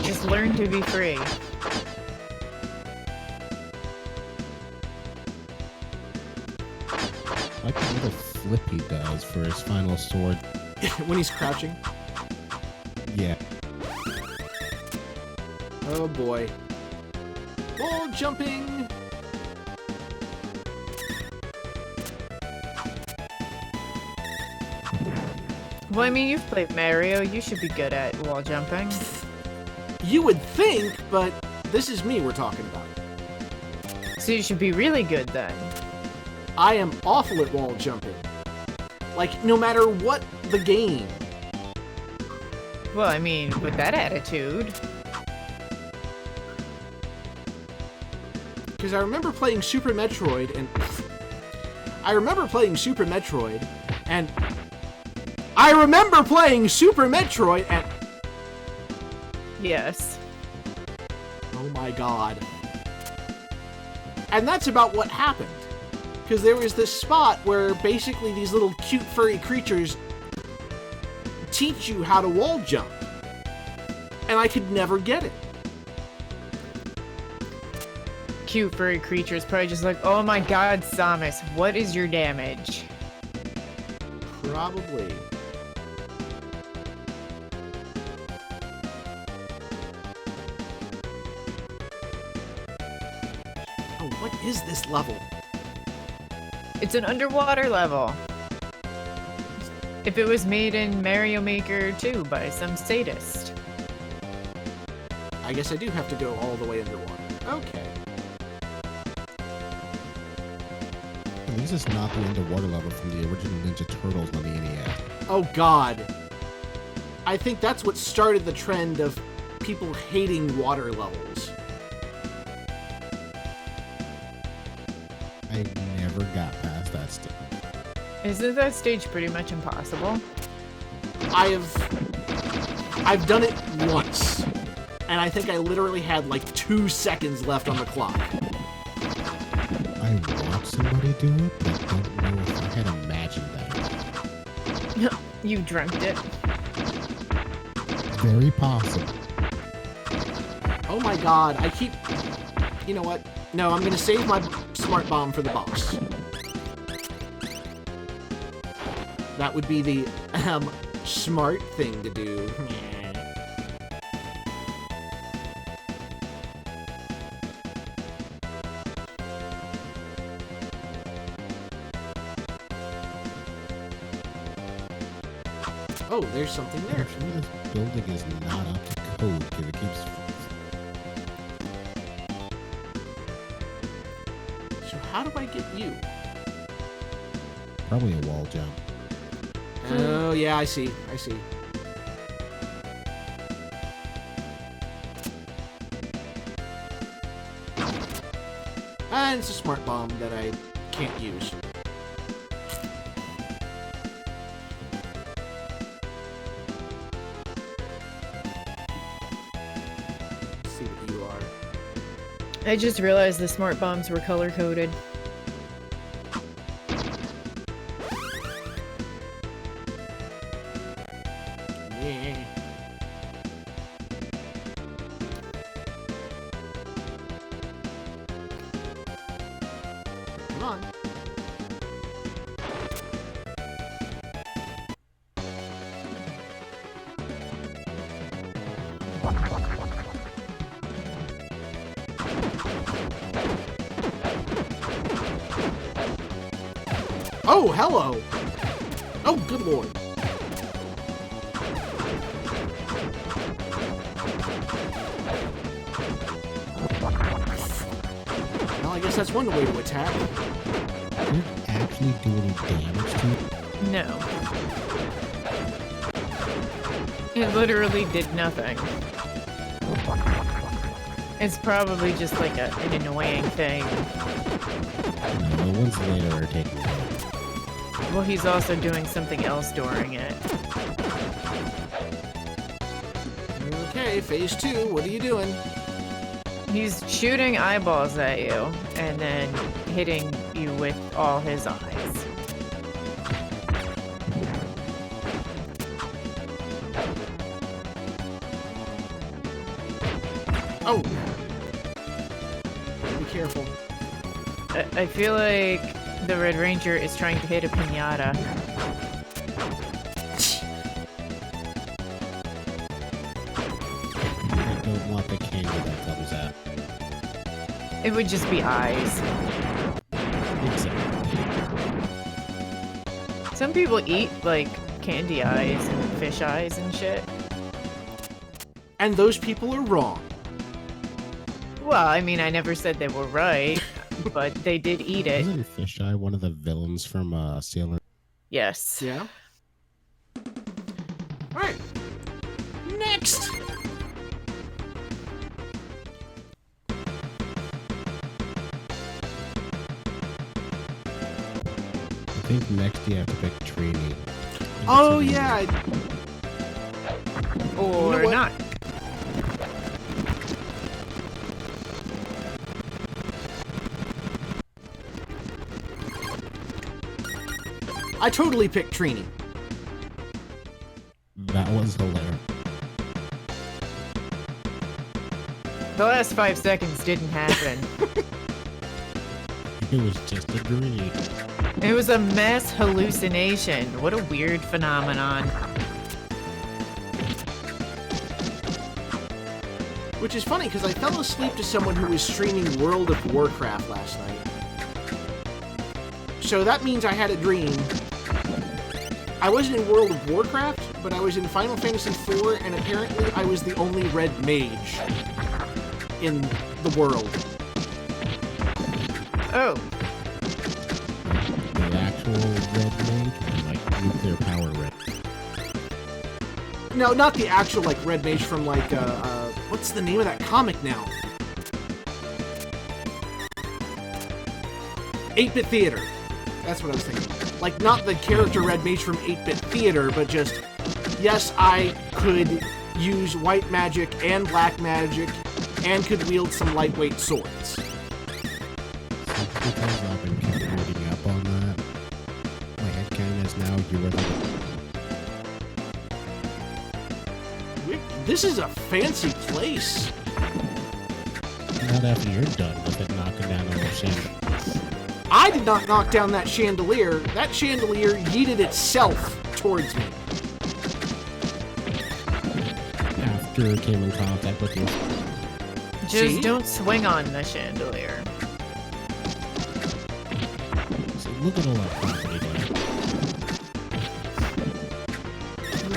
Speaker 3: Just learn to be free.
Speaker 2: I like the little flip he does for his final sword.
Speaker 1: When he's crouching.
Speaker 2: Yeah.
Speaker 1: Oh boy. Wall jumping.
Speaker 3: Well, I mean, you've played Mario. You should be good at wall jumping.
Speaker 1: You would think, but this is me we're talking about.
Speaker 3: So you should be really good then.
Speaker 1: I am awful at wall jumping. Like, no matter what the game.
Speaker 3: Well, I mean, with that attitude.
Speaker 1: Because I remember playing Super Metroid and... I remember playing Super Metroid and...
Speaker 3: Yes.
Speaker 1: Oh my god. And that's about what happened. Because there was this spot where basically these little cute furry creatures teach you how to wall jump. And I could never get it.
Speaker 3: Cute furry creatures probably just like, oh my god, Samus, what is your damage?
Speaker 1: Probably. Oh, what is this level?
Speaker 3: It's an underwater level. If it was made in Mario Maker 2 by some sadist.
Speaker 1: I guess I do have to go all the way underwater. Okay.
Speaker 2: At least it's not the underwater level from the original Ninja Turtles on the NES.
Speaker 1: Oh god. I think that's what started the trend of people hating water levels.
Speaker 2: I never got past that stage.
Speaker 3: Isn't that stage pretty much impossible?
Speaker 1: I've done it once. And I think I literally had like 2 seconds left on the clock.
Speaker 2: I watched somebody do it, but I don't know if I had imagined that.
Speaker 3: You dreamt it.
Speaker 2: Very possible.
Speaker 1: Oh my god, I keep... You know what? No, I'm gonna save my smart bomb for the boss. That would be the smart thing to do. Oh, there's something there.
Speaker 2: Actually, this building is not up to code because it keeps.
Speaker 1: So how do I get you?
Speaker 2: Probably a wall jump.
Speaker 1: Oh, yeah, I see. And it's a smart bomb that I can't use. Let's see what you are.
Speaker 3: I just realized the smart bombs were color-coded.
Speaker 1: Yeah. Come on. Oh, hello! Oh, good lord. Well, I guess that's one way to attack.
Speaker 2: Did it actually do any damage to it?
Speaker 3: No. It literally did nothing. It's probably just like an annoying thing.
Speaker 2: No, the ones later are taking damage.
Speaker 3: Well, he's also doing something else during it.
Speaker 1: Okay, phase 2, what are you doing?
Speaker 3: He's shooting eyeballs at you, and then hitting you with all his eyes.
Speaker 1: Oh! Be careful.
Speaker 3: I feel like the Red Ranger is trying to hit a piñata.
Speaker 2: I don't want the candy that comes out.
Speaker 3: It would just be eyes.
Speaker 2: Exactly.
Speaker 3: Some people eat, like, candy eyes and fish eyes and shit.
Speaker 1: And those people are wrong.
Speaker 3: Well, I mean, I never said they were right, but they did eat it.
Speaker 2: Isn't Fisheye one of the villains from Sailor?
Speaker 3: Yes.
Speaker 1: Yeah? Alright. Next!
Speaker 2: I think next you have to pick Trini.
Speaker 1: Oh, yeah!
Speaker 3: Or
Speaker 1: what?
Speaker 3: not.
Speaker 1: I totally picked Trini.
Speaker 2: That was hilarious.
Speaker 3: The last 5 seconds didn't happen.
Speaker 2: It was just a dream.
Speaker 3: It was a mass hallucination. What a weird phenomenon.
Speaker 1: Which is funny, because I fell asleep to someone who was streaming World of Warcraft last night. So that means I had a dream. I wasn't in World of Warcraft, but I was in Final Fantasy IV, and apparently I was the only red mage in the world.
Speaker 3: Oh,
Speaker 2: The actual red mage, or like nuclear power red.
Speaker 1: No, not the actual, like, red mage from, like, what's the name of that comic now? 8-Bit Theater. That's what I was thinking. Like, not the character Red Mage from 8-Bit Theater, but just, yes, I could use white magic and black magic, and could wield some lightweight swords.
Speaker 2: Because I've been kept reading up on that, my headcanon is now you are the...
Speaker 1: This is a fancy place.
Speaker 2: Not after you're done with it knocking down all the chandelier.
Speaker 1: I did not knock down that chandelier. That chandelier yeeted itself towards me.
Speaker 2: After it came in contact with you.
Speaker 3: just
Speaker 1: See?
Speaker 3: don't swing on the chandelier.
Speaker 2: So look at all that property there.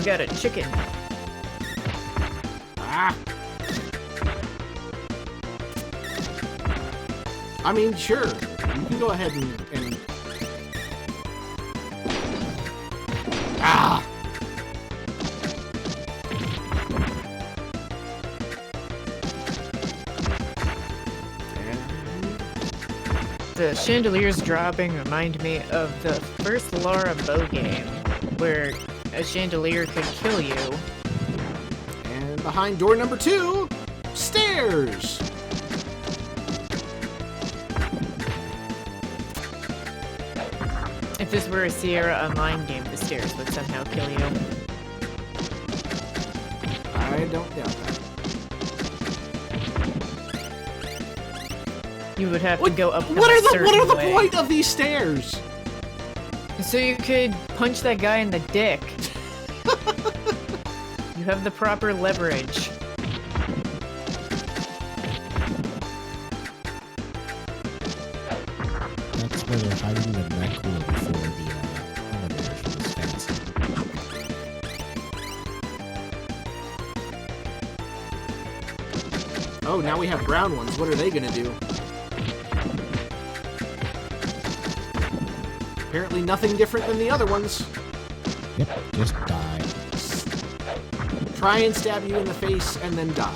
Speaker 3: got a chicken.
Speaker 1: Ah! I mean, sure. You can go ahead and... Ah!
Speaker 3: The chandeliers dropping remind me of the first Lara Bow game, where a chandelier could kill you.
Speaker 1: And behind door number 2, stairs!
Speaker 3: If this were a Sierra Online game, the stairs would somehow kill you.
Speaker 1: I don't doubt that.
Speaker 3: You would have to go up them
Speaker 1: What
Speaker 3: a
Speaker 1: are the
Speaker 3: certain way.
Speaker 1: point of these stairs?
Speaker 3: So you could punch that guy in the dick. You have the proper leverage.
Speaker 2: That's where they're hiding the neck wood for the elevators for this fancy.
Speaker 1: Oh, now we have brown ones. What are they gonna do? Apparently nothing different than the other ones.
Speaker 2: Yep, just die.
Speaker 1: Try and stab you in the face and then die.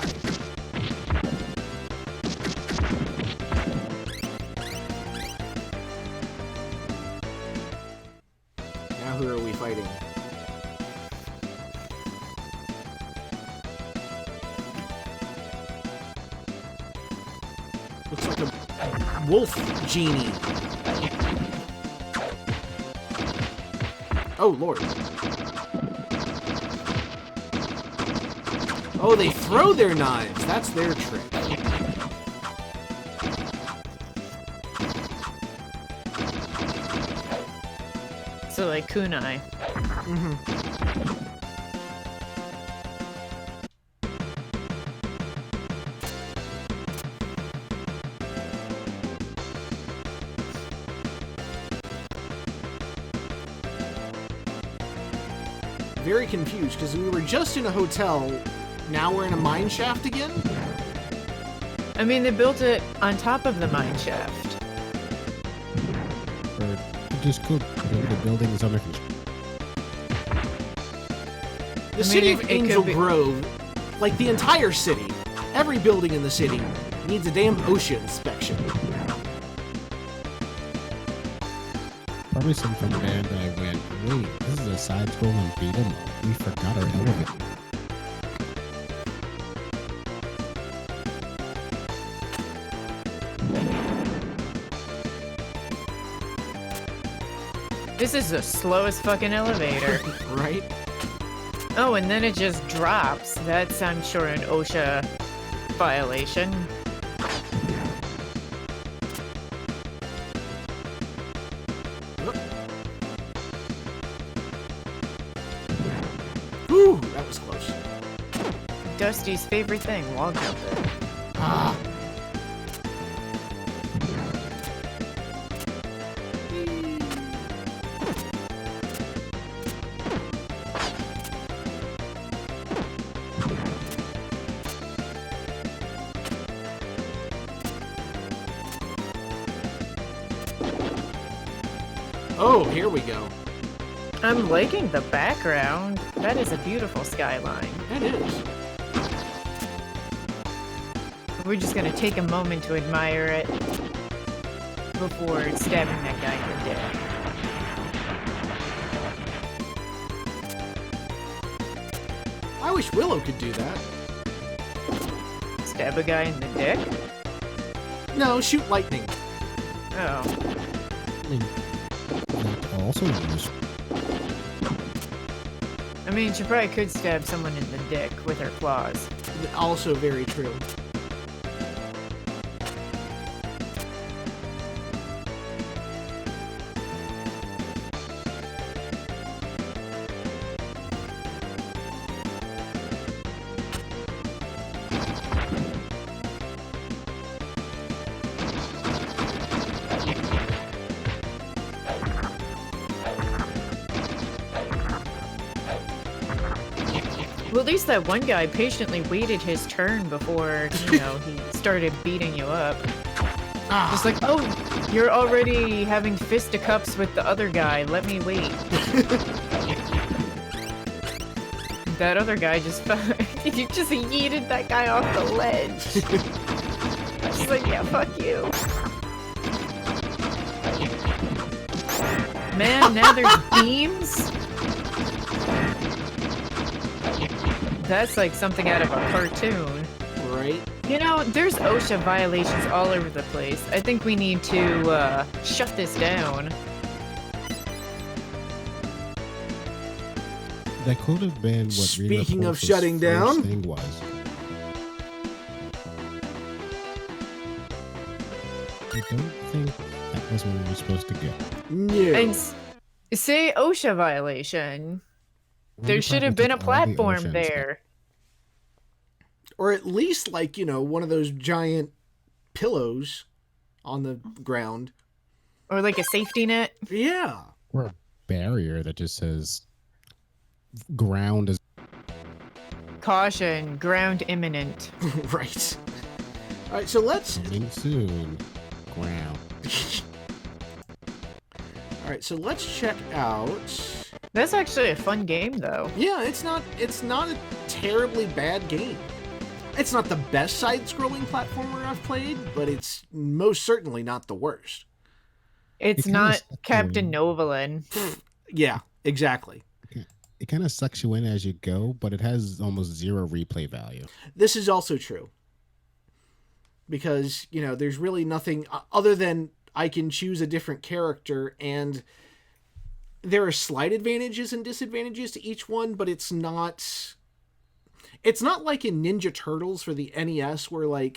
Speaker 1: Now who are we fighting? Looks like a wolf genie. Oh, Lord. Oh, they throw their knives. That's their trick.
Speaker 3: So like kunai.
Speaker 1: Mm-hmm. Very confused because we were just in a hotel. Now we're in a mine shaft again?
Speaker 3: I mean, they built it on top of the mine shaft.
Speaker 2: Or just go build the buildings under construction.
Speaker 1: The city of Angel Grove, like the entire city, every building in the city needs a damn OSHA inspection.
Speaker 2: Probably some from Bandai went, wait, this is a side-scrolling beat 'em up. We forgot our elevator.
Speaker 3: This is the slowest fucking elevator.
Speaker 1: Right?
Speaker 3: Oh, and then it just drops. That's, I'm sure, an OSHA violation.
Speaker 1: Whew, that was close.
Speaker 3: Dusty's favorite thing, wall jumping.
Speaker 1: Ah. Oh, here we go.
Speaker 3: I'm liking the background. That is a beautiful skyline.
Speaker 1: That is.
Speaker 3: We're just gonna take a moment to admire it before stabbing that guy in the dick.
Speaker 1: I wish Willow could do that.
Speaker 3: Stab a guy in the dick?
Speaker 1: No, shoot lightning.
Speaker 3: Oh.
Speaker 2: I mean, that also use.
Speaker 3: I mean, she probably could stab someone in the dick with her claws.
Speaker 1: Also very true.
Speaker 3: Well, at least that one guy patiently waited his turn before, he started beating you up. Just like, oh, you're already having fisticuffs with the other guy. Let me wait. That other guy just you just yeeted that guy off the ledge. Just like, yeah, fuck you. Man, now there's beams? That's like something out of a cartoon.
Speaker 1: Right?
Speaker 3: There's OSHA violations all over the place. I think we need to shut this down.
Speaker 2: That could have been what
Speaker 1: Speaking of
Speaker 2: Rita
Speaker 1: shutting
Speaker 2: Pulse's first
Speaker 1: down.
Speaker 2: thing was. I don't think that was where we were supposed to go.
Speaker 1: No.
Speaker 3: And say OSHA violation. There
Speaker 2: Rita
Speaker 3: should have
Speaker 2: probably
Speaker 3: been a
Speaker 2: took all the
Speaker 3: platform
Speaker 2: oceans.
Speaker 3: there.
Speaker 1: Or at least one of those giant pillows on the ground.
Speaker 3: Or like a safety net.
Speaker 1: Yeah.
Speaker 2: Or a barrier that just says ground is.
Speaker 3: Caution, ground imminent.
Speaker 1: Right. All right, so let's.
Speaker 2: Coming soon. Ground.
Speaker 1: All right, so let's check out.
Speaker 3: That's actually a fun game, though.
Speaker 1: Yeah, it's not a terribly bad game. It's not the best side-scrolling platformer I've played, but it's most certainly not the worst.
Speaker 3: It's
Speaker 2: kinda
Speaker 3: not
Speaker 2: sucks
Speaker 3: Captain
Speaker 2: when-
Speaker 3: Novolin.
Speaker 1: Yeah, exactly.
Speaker 2: It kind of sucks you in as you go, but it has almost zero replay value.
Speaker 1: This is also true. Because, there's really nothing other than I can choose a different character, and there are slight advantages and disadvantages to each one, but it's not like in Ninja Turtles for the NES where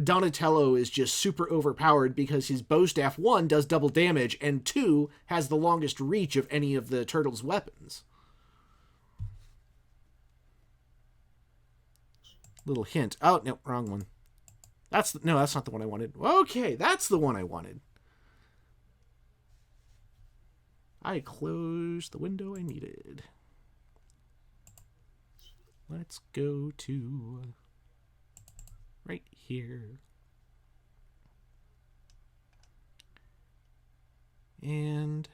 Speaker 1: Donatello is just super overpowered because his bow staff 1 does double damage and 2 has the longest reach of any of the Turtles' weapons. Little hint. Oh, no, wrong one. That's not the one I wanted. Okay, that's the one I wanted. I closed the window I needed. Let's go to right here. And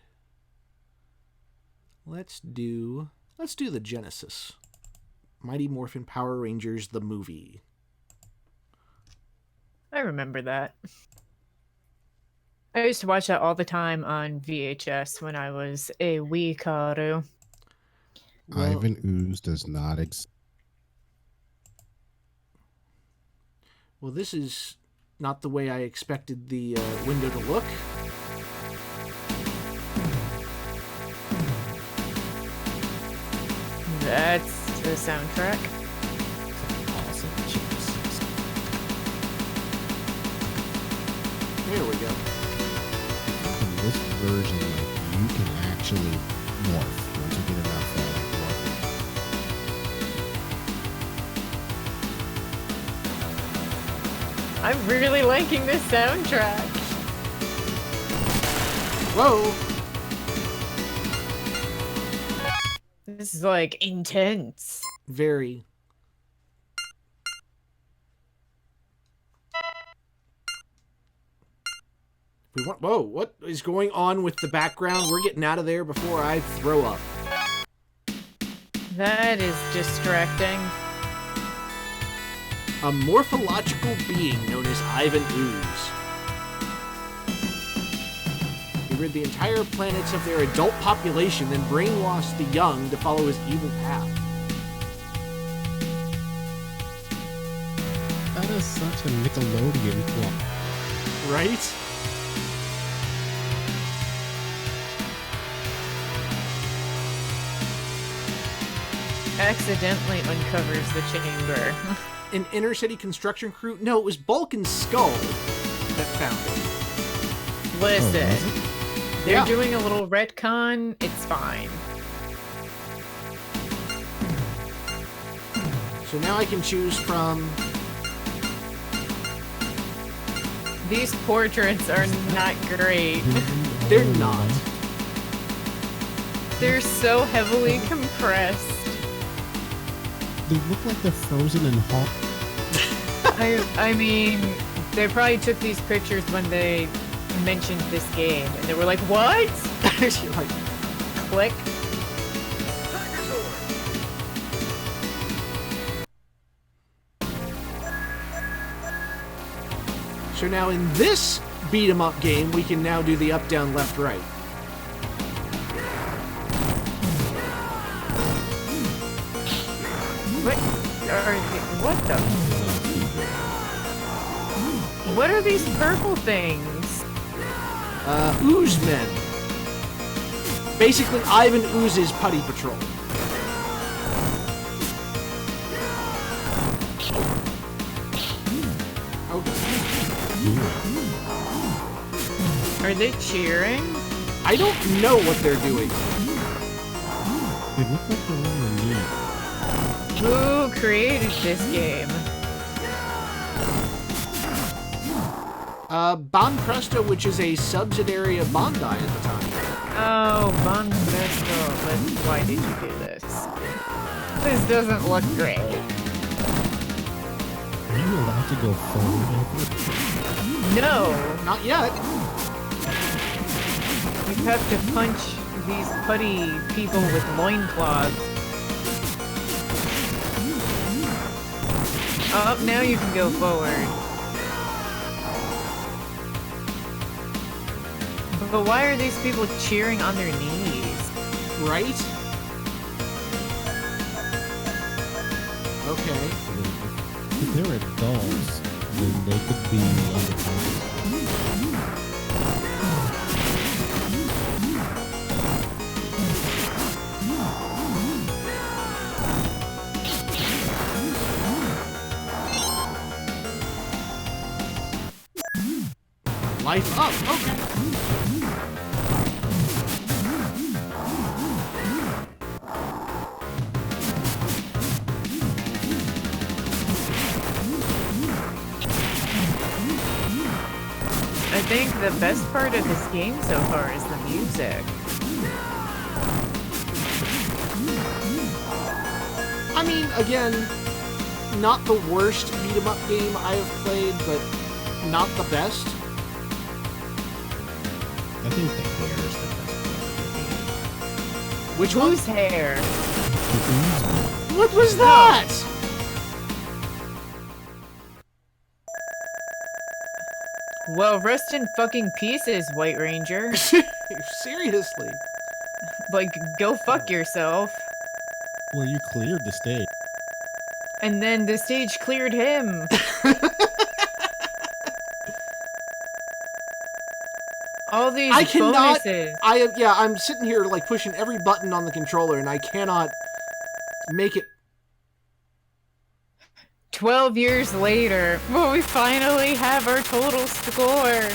Speaker 1: let's do the Genesis. Mighty Morphin Power Rangers, the movie.
Speaker 3: I remember that. I used to watch that all the time on VHS when I was a wee karu.
Speaker 1: Well,
Speaker 2: Ivan Ooze does not exist.
Speaker 1: Well, this is not the way I expected the window to look.
Speaker 3: That's the soundtrack.
Speaker 2: Awesome chips.
Speaker 1: There we go.
Speaker 2: In this version, you can actually morph once you get enough morphing.
Speaker 3: I'm really liking this soundtrack.
Speaker 1: Whoa!
Speaker 3: This is intense.
Speaker 1: Very. Whoa, what is going on with the background? We're getting out of there before I throw up.
Speaker 3: That is distracting.
Speaker 1: A morphological being known as Ivan Ooze. He rid the entire planets of their adult population, then brainwashed the young to follow his evil path.
Speaker 2: That is such a Nickelodeon plot.
Speaker 1: Right?
Speaker 3: Accidentally uncovers the chamber.
Speaker 1: An inner city construction crew? No, it was Bulk and Skull that found it.
Speaker 3: Listen,
Speaker 2: was
Speaker 3: they're
Speaker 1: Yeah.
Speaker 3: doing a little retcon. It's fine.
Speaker 1: So now I can choose from...
Speaker 3: These portraits are not great.
Speaker 1: They're not.
Speaker 3: They're so heavily compressed.
Speaker 2: They look like they're frozen and hot.
Speaker 3: I mean, they probably took these pictures when they mentioned this game, and they were like, "What?"
Speaker 1: You're like,
Speaker 3: Click.
Speaker 1: so now in this beat 'em up game, we can now do the up, down, left, right.
Speaker 3: What the? What are these purple things?
Speaker 1: Ooze men. Basically, Ivan Ooze's Putty Patrol.
Speaker 3: Are they cheering?
Speaker 1: I don't know what they're doing.
Speaker 2: They look like they're on their knee.
Speaker 3: Who created this game?
Speaker 1: Bon Presto, which is a subsidiary of Bandai at the time.
Speaker 3: Oh, Bon Presto. Why did you do this? This doesn't look great.
Speaker 2: Are you allowed to go forward?
Speaker 3: No,
Speaker 1: Not yet.
Speaker 3: you have to punch these putty people with loincloths. Oh, now you can go forward. But why are these people cheering on their knees?
Speaker 1: Right? Okay.
Speaker 2: If they're adults, then they could be underage.
Speaker 1: Life up. Okay.
Speaker 3: I think the best part of this game so far is the music.
Speaker 1: I mean, again, not the worst beat 'em up game I have played, but not the best.
Speaker 2: I think the hair is the best part.
Speaker 1: Which one?
Speaker 3: Whose hair?
Speaker 1: What was that?
Speaker 3: Well, rest in fucking pieces, White Ranger.
Speaker 1: Seriously.
Speaker 3: Like, go fuck yourself.
Speaker 2: Well, you cleared the stage.
Speaker 3: And then the stage cleared him. All these
Speaker 1: I cannot.
Speaker 3: bonuses.
Speaker 1: I'm sitting here like pushing every button on the controller, and I cannot make it.
Speaker 3: 12 years later, well, we finally have our total score.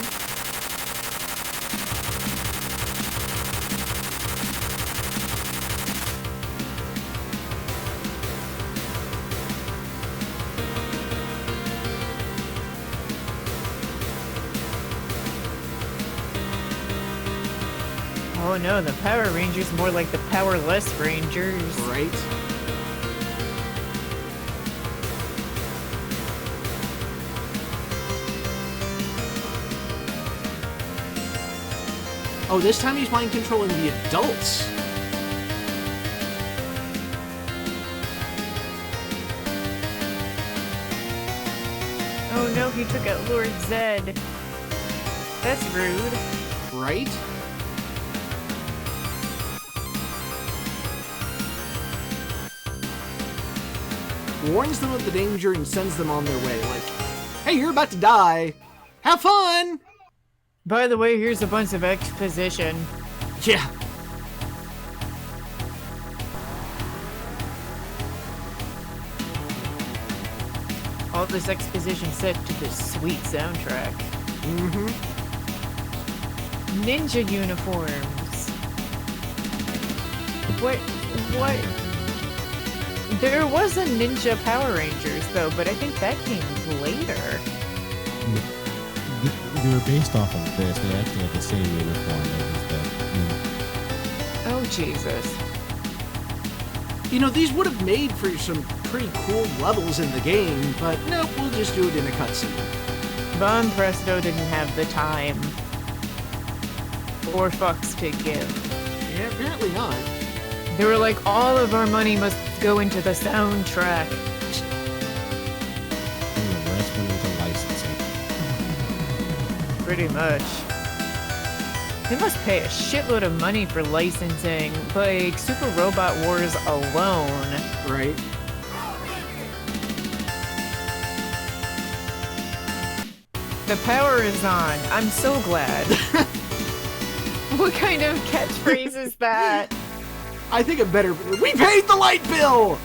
Speaker 3: Oh no, the Power Rangers more like the Powerless Rangers.
Speaker 1: Right. Oh, this time he's mind controlling the adults.
Speaker 3: Oh no, he took out Lord Zedd. That's rude.
Speaker 1: Right? Warns them of the danger and sends them on their way. Like, hey, you're about to die. Have fun!
Speaker 3: By the way, here's a bunch of exposition.
Speaker 1: Yeah.
Speaker 3: All this exposition set to this sweet soundtrack.
Speaker 1: Mm-hmm.
Speaker 3: Ninja uniforms. What? There was a Ninja Power Rangers, though, but I think that came later.
Speaker 2: They were based off of this. They actually have the same uniform.
Speaker 3: Oh, Jesus.
Speaker 1: You know, these would have made for some pretty cool levels in the game, but nope, we'll just do it in a cutscene.
Speaker 3: Von Presto didn't have the time or fucks to give.
Speaker 1: Yeah, apparently not.
Speaker 3: They were like, all of our money must go into the soundtrack.
Speaker 2: And the rest went into licensing.
Speaker 3: Pretty much. They must pay a shitload of money for licensing, like Super Robot Wars alone.
Speaker 1: Right.
Speaker 3: The power is on. I'm so glad. What kind of catchphrase is that?
Speaker 1: I think it better. We paid the light bill!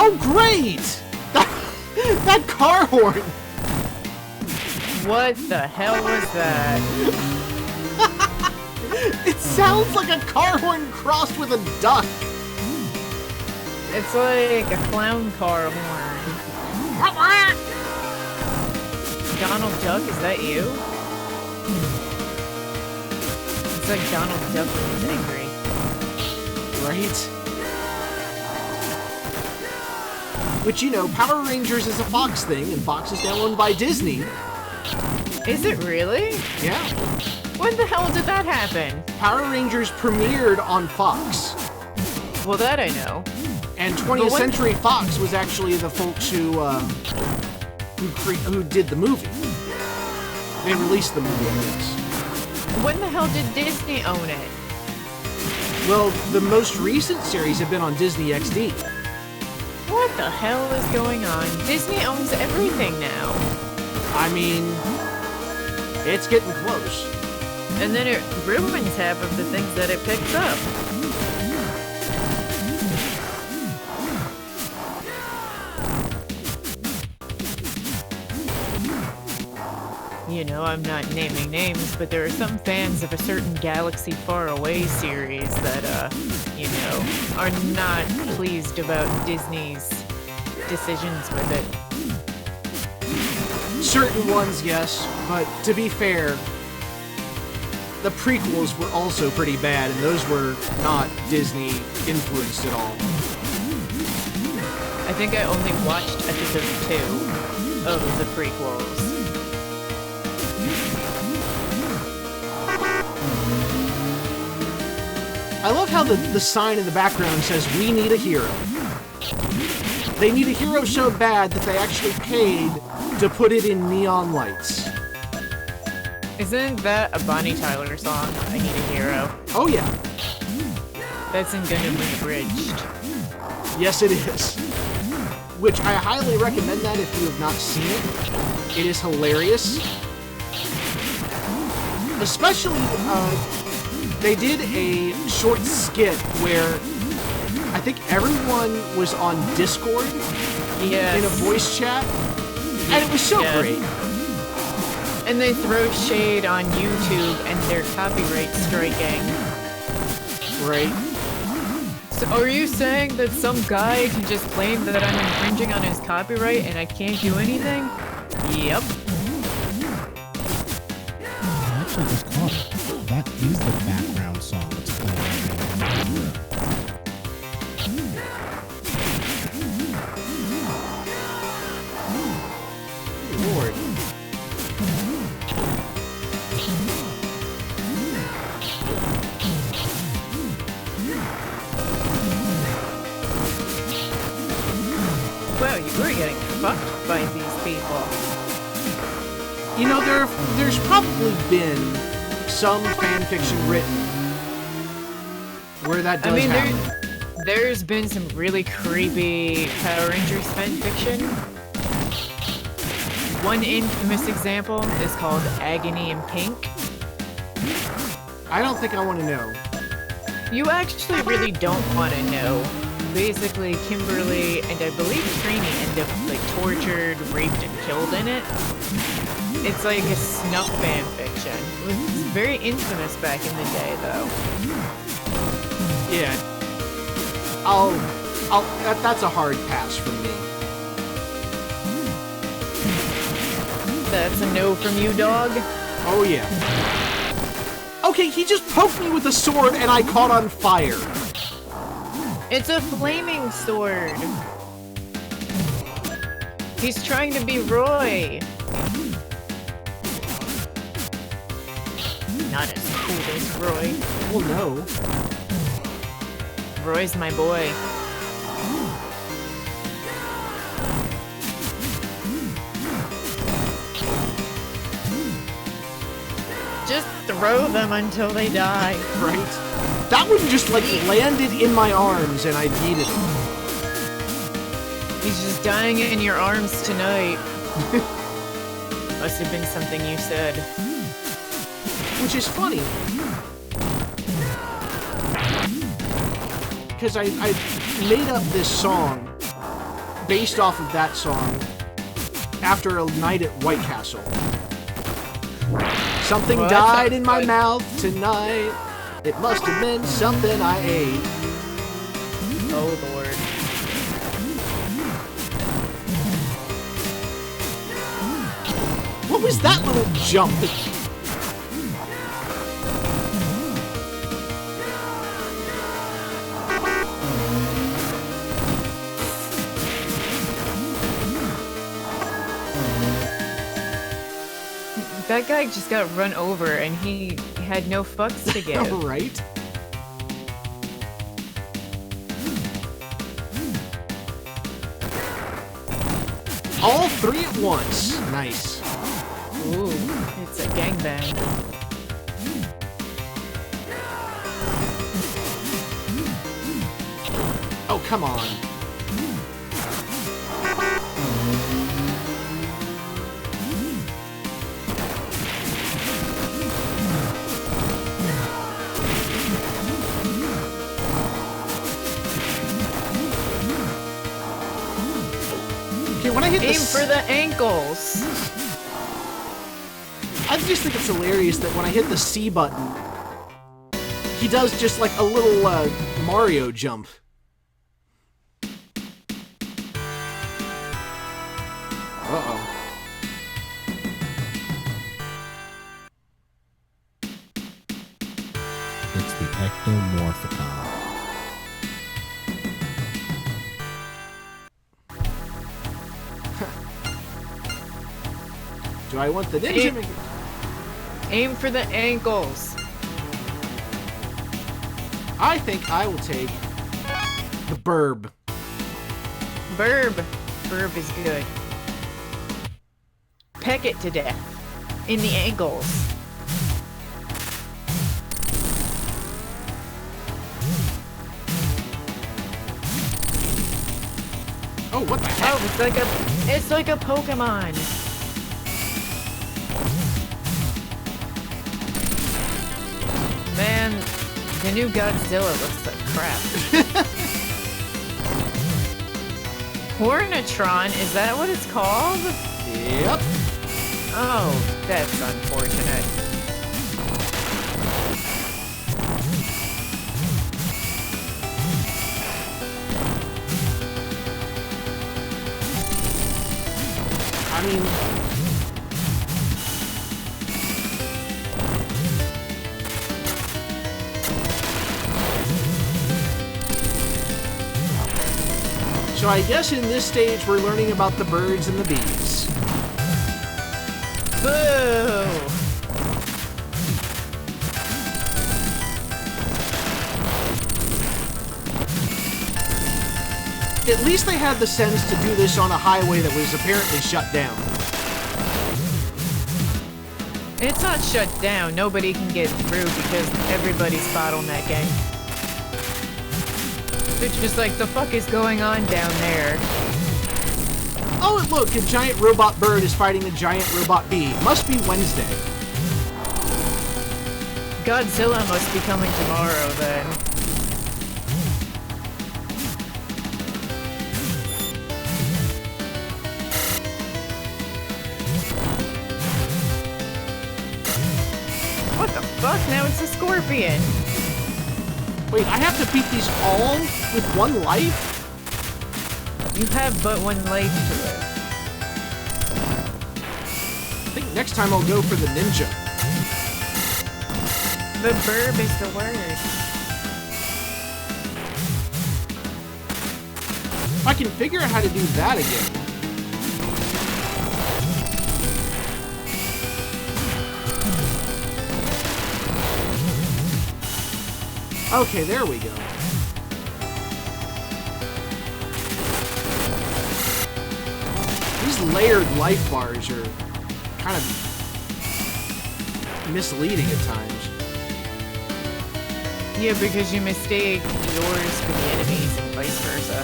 Speaker 1: Oh, great! That car horn!
Speaker 3: What the hell was that?
Speaker 1: It sounds like a car horn crossed with a duck.
Speaker 3: It's like a clown car horn. Donald Duck, is that you? It's like Donald Duck when he's angry.
Speaker 1: Right? Which, you know, Power Rangers is a Fox thing, and Fox is now owned by Disney.
Speaker 3: Is it really?
Speaker 1: Yeah.
Speaker 3: When the hell did that happen?
Speaker 1: Power Rangers premiered on Fox.
Speaker 3: Well, that I know.
Speaker 1: And 20th Century Fox was actually the folks who did the movie. They released the movie, I guess.
Speaker 3: When the hell did Disney own it?
Speaker 1: Well, the most recent series have been on Disney XD.
Speaker 3: What the hell is going on? Disney owns everything now.
Speaker 1: I mean, it's getting close.
Speaker 3: And then it ruins half of the things that it picks up. You know, I'm not naming names, but there are some fans of a certain Galaxy Far Away series that, you know, are not pleased about Disney's decisions with it.
Speaker 1: Certain ones, yes, but to be fair, the prequels were also pretty bad, and those were not Disney influenced at all.
Speaker 3: I think I only watched episode 2 of the prequels.
Speaker 1: I love how the sign in the background says, "We need a hero." They need a hero so bad that they actually paid to put it in neon lights.
Speaker 3: Isn't that a Bonnie Tyler song? I Need a Hero.
Speaker 1: Oh yeah.
Speaker 3: That's in Gundam Unabridged.
Speaker 1: Yes, it is. Which I highly recommend that if you have not seen it. It is hilarious. Especially, they did a short skit where I think everyone was on Discord in a voice chat, and it was so great.
Speaker 3: And they throw shade on YouTube and their copyright striking.
Speaker 1: Right.
Speaker 3: So are you saying that some guy can just claim that I'm infringing on his copyright and I can't do anything? Yep.
Speaker 2: Actually, just caught it. That is the background song that's playing right now.
Speaker 1: Lord.
Speaker 3: Well, you were getting fucked by these people.
Speaker 1: You know, there's probably been some fan fiction written where that does happen.
Speaker 3: There's been some really creepy Power Rangers fan fiction. One infamous example is called Agony in Pink.
Speaker 1: I don't think I want to know.
Speaker 3: You actually really don't want to know. Basically, Kimberly and I believe Trini end up like tortured, raped, and killed in it. It's like a snuff fan fiction. It was very infamous back in the day, though.
Speaker 1: Yeah. That's a hard pass from me.
Speaker 3: That's a no from you, dog.
Speaker 1: Oh, yeah. Okay, he just poked me with a sword and I caught on fire.
Speaker 3: It's a flaming sword. He's trying to be Roy. Not as cool as Roy.
Speaker 1: Well, no.
Speaker 3: Roy's my boy. Just throw them until they die.
Speaker 1: Right? That one just, like, landed in my arms and I yeeted it.
Speaker 3: He's just dying in your arms tonight. Must have been something you said.
Speaker 1: Which is funny. Because I made up this song based off of that song after a night at White Castle. Something
Speaker 3: Well,
Speaker 1: died in my mouth tonight. It must have been something I ate.
Speaker 3: Oh, Lord.
Speaker 1: What was that little jump?
Speaker 3: That guy just got run over and he had no fucks to give.
Speaker 1: Right? All three at once. Nice.
Speaker 3: Ooh, it's a gangbang.
Speaker 1: Oh, come on. Okay, when I hit
Speaker 3: Aim for the ankles.
Speaker 1: I just think it's hilarious that when I hit the C button, he does just like a little Mario jump. Uh-oh.
Speaker 2: It's the ectomorphicon.
Speaker 1: Do I want the ninja?
Speaker 3: Aim for the ankles.
Speaker 1: I think I will take the burb.
Speaker 3: Burb. Burb is good. Peck it to death. In the ankles.
Speaker 1: Oh, what the heck?
Speaker 3: Oh, it's like a Pokemon. Man, the new Godzilla looks like crap. Hornatron, is that what it's called?
Speaker 1: Yep.
Speaker 3: Oh, that's unfortunate.
Speaker 1: I mean... So I guess in this stage we're learning about the birds and the bees.
Speaker 3: Boo!
Speaker 1: At least they had the sense to do this on a highway that was apparently shut down.
Speaker 3: It's not shut down. Nobody can get through because everybody's bottlenecking. They're just like, the fuck is going on down there?
Speaker 1: Oh, look, a giant robot bird is fighting a giant robot bee. Must be Wednesday.
Speaker 3: Godzilla must be coming tomorrow, then. What the fuck? Now it's a scorpion.
Speaker 1: Wait, I have to beat these all with one life?
Speaker 3: You have but one life to live.
Speaker 1: I think next time I'll go for the ninja.
Speaker 3: The burb is the word.
Speaker 1: If I can figure out how to do that again. Okay, there we go. These layered life bars are kind of misleading at times.
Speaker 3: Yeah, because you mistake yours for the enemies and vice versa.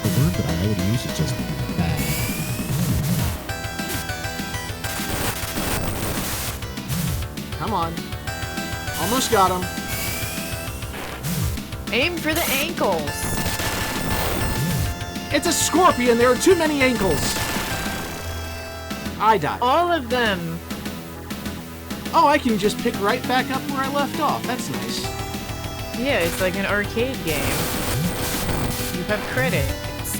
Speaker 2: The word that I would use is just bad.
Speaker 1: Come on. Almost got him.
Speaker 3: Aim for the ankles.
Speaker 1: It's a scorpion. There are too many ankles. I died.
Speaker 3: All of them.
Speaker 1: Oh, I can just pick right back up where I left off. That's nice.
Speaker 3: Yeah, it's like an arcade game. You have credits.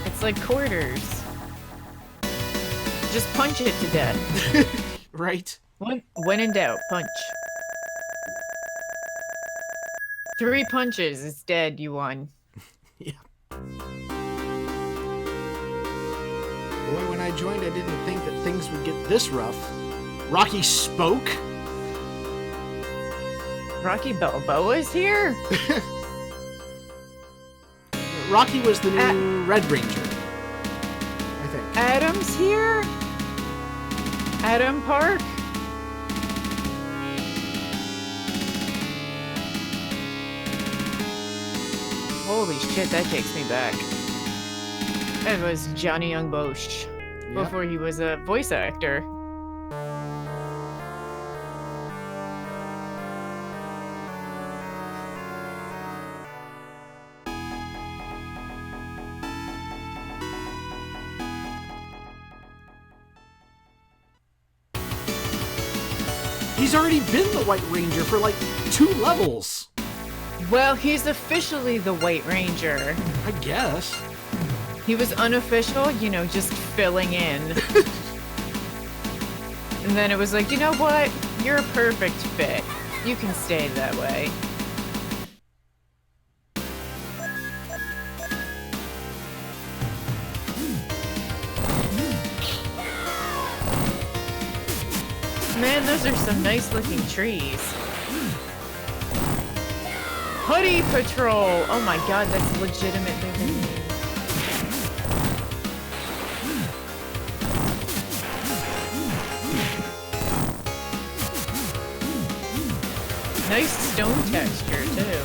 Speaker 3: It's like quarters. Just punch it to death.
Speaker 1: Right?
Speaker 3: When in doubt, punch. 3 punches, it's dead, you won.
Speaker 1: Yeah. Boy, when I joined, I didn't think that things would get this rough. Rocky spoke?
Speaker 3: Rocky Balboa's here?
Speaker 1: Rocky was the new Red Ranger, I think.
Speaker 3: Adam's here? Adam Park? Holy shit, that takes me back. That was Johnny Young Bosch.
Speaker 1: Yep.
Speaker 3: Before he was a voice actor.
Speaker 1: He's already been the White Ranger for like 2 levels.
Speaker 3: Well, he's officially the White Ranger.
Speaker 1: I guess.
Speaker 3: He was unofficial, you know, just filling in. And then it was like, you know what? You're a perfect fit. You can stay that way. Man, those are some nice looking trees. Hoodie Patrol! Oh my god, that's legitimate their name. Nice stone texture, too.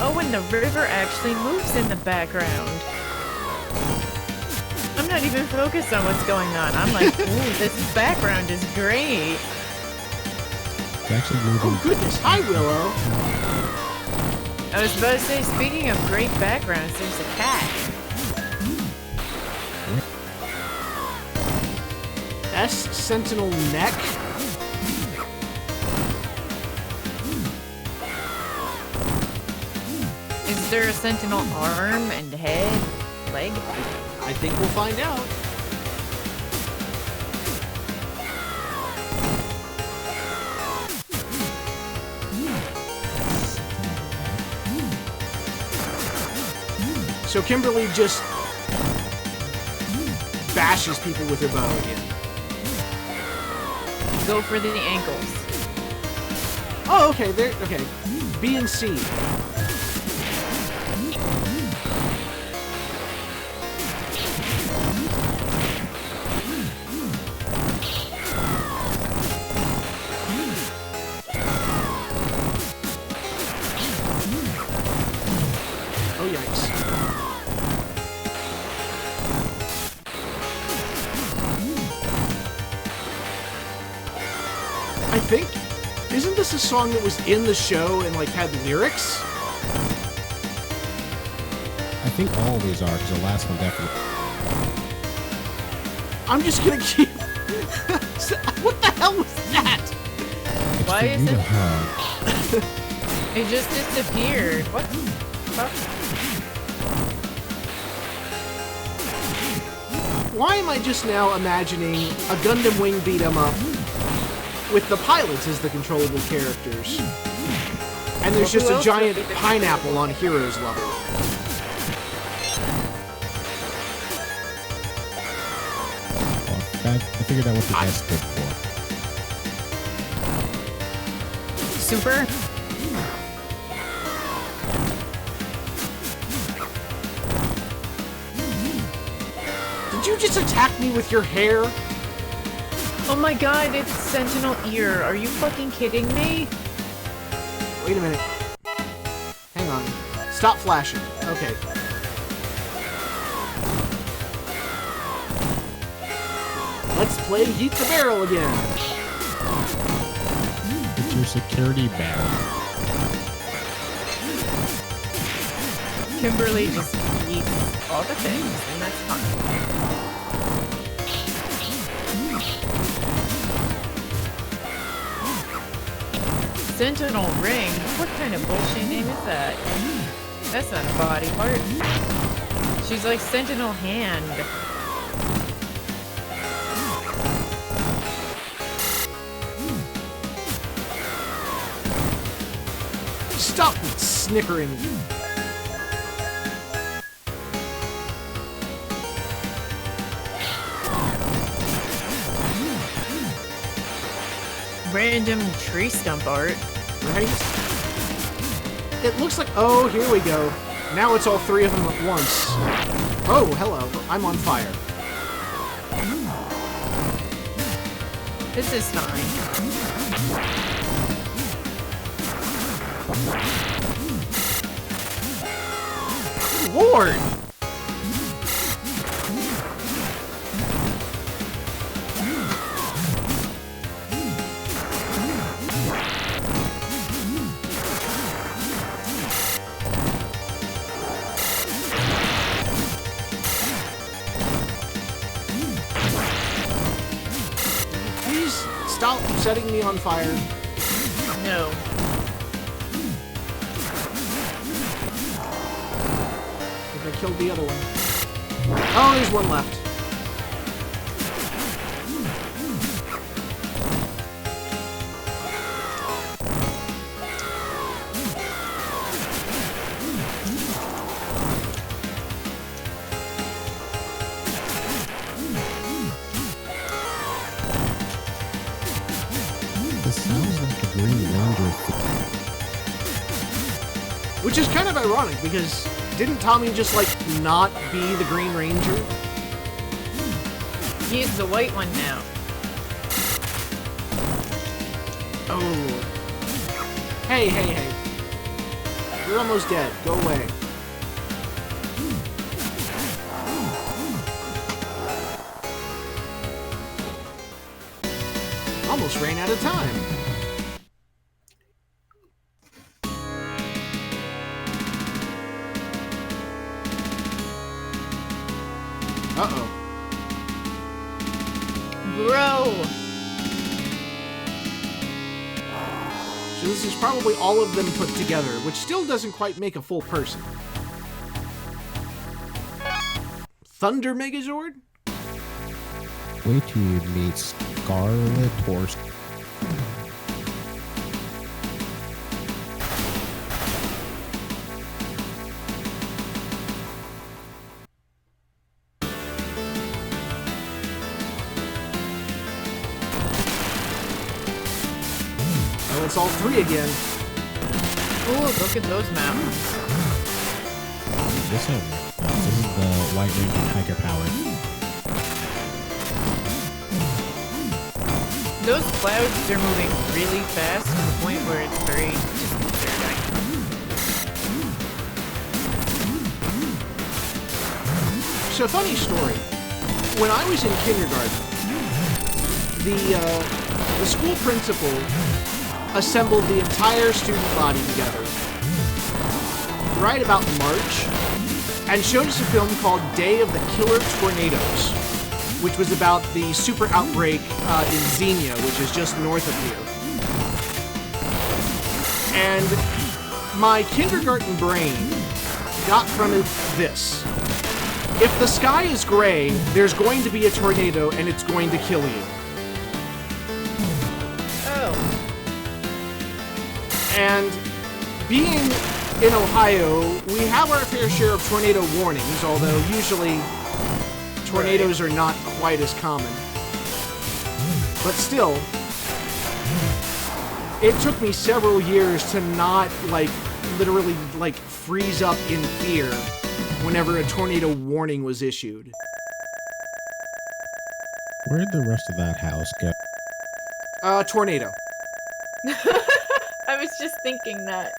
Speaker 3: Oh, and the river actually moves in the background. I'm not even focused on what's going on. I'm like, ooh, this background is great.
Speaker 2: It's actually moving.
Speaker 1: Oh goodness, hi Willow.
Speaker 3: I was about to say, speaking of great backgrounds, there's a cat.
Speaker 1: S Sentinel neck.
Speaker 3: Is there a sentinel arm and head, leg?
Speaker 1: I think we'll find out. So Kimberly just bashes people with her bow again.
Speaker 3: Go for the ankles.
Speaker 1: Oh, okay, there. Okay, B and C. Oh yikes! I think. Isn't this a song that was in the show and like had lyrics?
Speaker 2: I think all of these are, because the last one definitely.
Speaker 1: I'm just gonna keep. What the hell was that?
Speaker 2: It's
Speaker 3: Why
Speaker 2: for
Speaker 3: is
Speaker 2: you to
Speaker 3: it-
Speaker 2: hug.
Speaker 3: It just disappeared. What the fuck?
Speaker 1: Why am I just now imagining a Gundam Wing beat 'em up with the pilots as the controllable characters? And there's just a giant pineapple on Heroes level.
Speaker 2: I figured out what the S stood for.
Speaker 3: Super?
Speaker 1: Did you just attack me with your hair?
Speaker 3: Oh my god, it's Sentinel Ear. Are you fucking kidding me?
Speaker 1: Wait a minute. Hang on. Stop flashing. Okay. Let's play Heat the Barrel again.
Speaker 2: It's your security barrel.
Speaker 3: Kimberly just eats all the things, and that's fine. Sentinel Ring? What kind of bullshit name is that? That's not a body part. She's like Sentinel Hand.
Speaker 1: Stop snickering.
Speaker 3: Random tree stump art.
Speaker 1: Right? It looks like... Oh, here we go. Now it's all three of them at once. Oh, hello. I'm on fire.
Speaker 3: This is fine.
Speaker 1: Lord! Please stop setting me on fire.
Speaker 3: No.
Speaker 1: I killed the other one. Oh, there's one left.
Speaker 2: This sounds like a Green Ranger.
Speaker 1: Which is kind of ironic because didn't Tommy just like not be the Green Ranger?
Speaker 3: He's the white one now.
Speaker 1: Oh. Hey, hey, hey. You're almost dead. Go away. Almost ran out of time. Uh-oh.
Speaker 3: Bro!
Speaker 1: So this is probably all of them put together, which still doesn't quite make a full person. Thunder Megazord?
Speaker 2: Wait till you meet Scarlet Horse.
Speaker 1: Oh, it's all three again.
Speaker 3: Ooh, look at those mountains.
Speaker 2: This is the White Ranger Tiger Power.
Speaker 3: Those clouds are moving really fast to the point where it's very disconcerting.
Speaker 1: So, funny story. When I was in kindergarten, the school principal assembled the entire student body together right about March and showed us a film called Day of the Killer Tornadoes, which was about the super outbreak in Xenia, which is just north of here. And my kindergarten brain got from it this. If the sky is gray, there's going to be a tornado and it's going to kill you.
Speaker 3: Oh.
Speaker 1: And being in Ohio, we have our fair share of tornado warnings, although usually tornadoes are not quite as common. But still, it took me several years to not, like, literally, like, freeze up in fear whenever a tornado warning was issued.
Speaker 2: Where'd the rest of that house go?
Speaker 1: Tornado.
Speaker 3: I was just thinking that.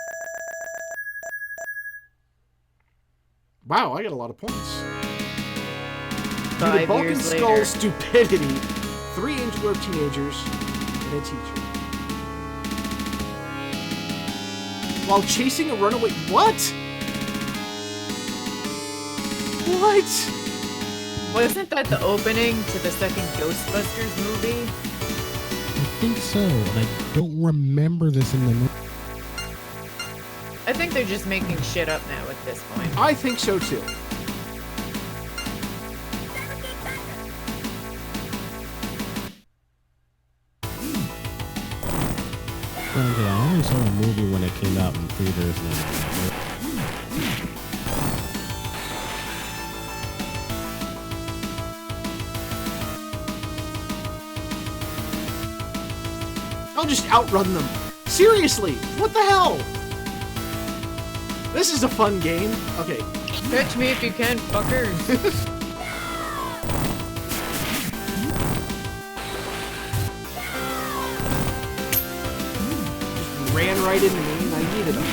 Speaker 1: Wow, I got a lot of points. Due to
Speaker 3: 5
Speaker 1: Bulk and
Speaker 3: years
Speaker 1: Skull's
Speaker 3: later.
Speaker 1: stupidity, 3 Angel Grove teenagers and a teacher. While chasing a runaway... What? What?
Speaker 3: Wasn't that the opening to the second Ghostbusters movie?
Speaker 2: I think so, and I don't remember this in the movie.
Speaker 3: I think they're just making shit up now at this point.
Speaker 1: I think so too.
Speaker 2: Okay, I only saw the movie when it came out in theaters.
Speaker 1: I'll just outrun them. Seriously, what the hell? This is a fun game. Okay.
Speaker 3: Catch me if you can, fuckers.
Speaker 1: Ran right into me and I needed him.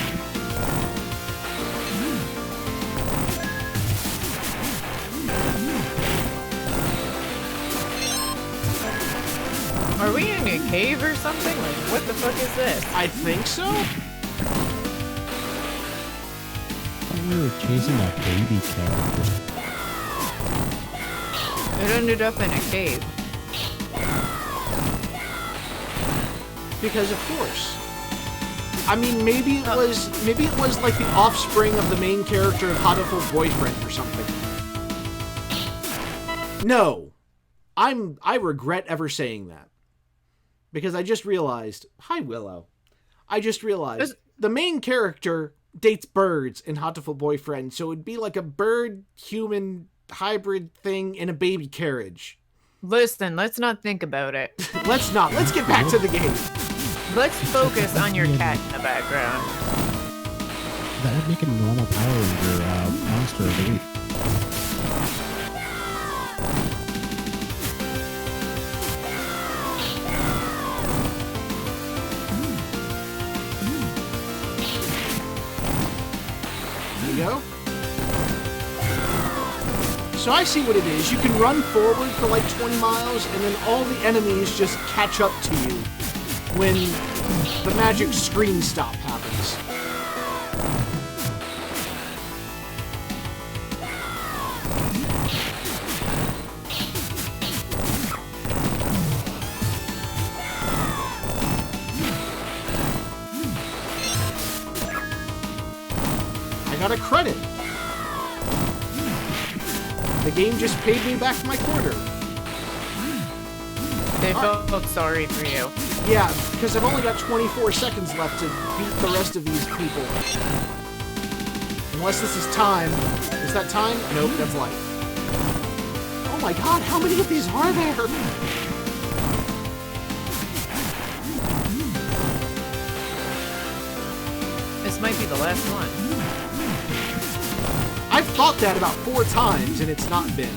Speaker 3: Are we in a cave or something? Like, what the fuck is this?
Speaker 1: I think so?
Speaker 2: We were chasing that baby character.
Speaker 3: It ended up in a cave.
Speaker 1: Because of course. I mean, maybe it was like the offspring of the main character of Hatoful Boyfriend or something. No. I regret ever saying that. Because I just realized, hi Willow. I just realized the main character dates birds in Hatoful Boyfriend, so it'd be like a bird-human hybrid thing in a baby carriage.
Speaker 3: Listen, let's not think about it.
Speaker 1: Let's not. Let's get back to the game.
Speaker 3: Let's focus on your cat in the background.
Speaker 2: That would make a normal Power Ranger monster of the week.
Speaker 1: There you go. So I see what it is. You can run forward for like 20 miles, and then all the enemies just catch up to you when the magic screen stop happens. I got a credit. The game just paid me back my quarter.
Speaker 3: They felt sorry for you.
Speaker 1: Yeah, because I've only got 24 seconds left to beat the rest of these people. Unless this is time. Is that time? Nope, that's life. Oh my god, how many of these are there?
Speaker 3: This might be the last one.
Speaker 1: I've thought that about 4 times, and it's not been.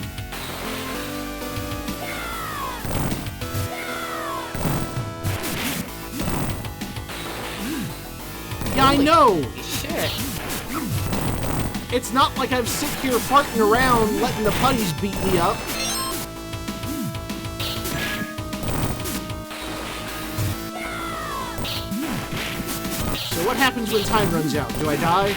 Speaker 1: Yeah, I know!
Speaker 3: Holy shit.
Speaker 1: It's not like I've sit here farting around letting the putties beat me up. So what happens when time runs out? Do I die?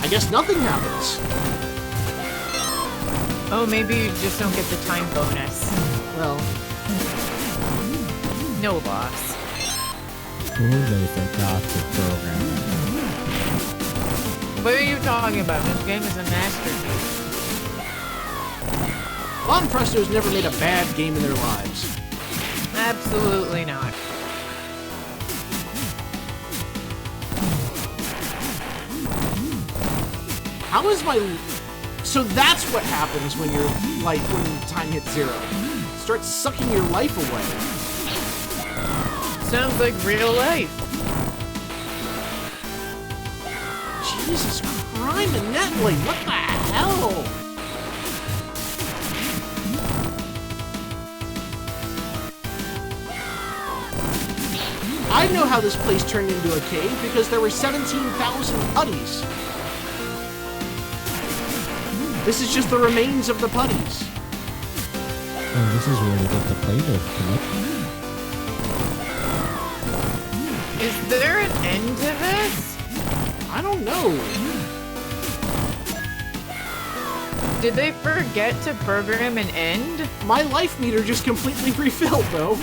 Speaker 1: I guess nothing happens.
Speaker 3: Oh, maybe you just don't get the time bonus.
Speaker 1: Well,
Speaker 3: No loss.
Speaker 2: Or they forgot to program it.
Speaker 3: What are you talking about? This game is a masterpiece.
Speaker 1: Lon Presto's never made a bad game in their lives.
Speaker 3: Absolutely not.
Speaker 1: How is my... So that's what happens when your life, when time hits 0. It starts sucking your life away.
Speaker 3: Sounds like real life.
Speaker 1: Jesus Christ, Netly, what the hell? I know how this place turned into a cave because there were 17,000 putties. This is just the remains of the putties.
Speaker 2: Oh, this is where they get the Play-Doh from.
Speaker 3: Is there an end to this?
Speaker 1: I don't know.
Speaker 3: Did they forget to program an end?
Speaker 1: My life meter just completely refilled, though.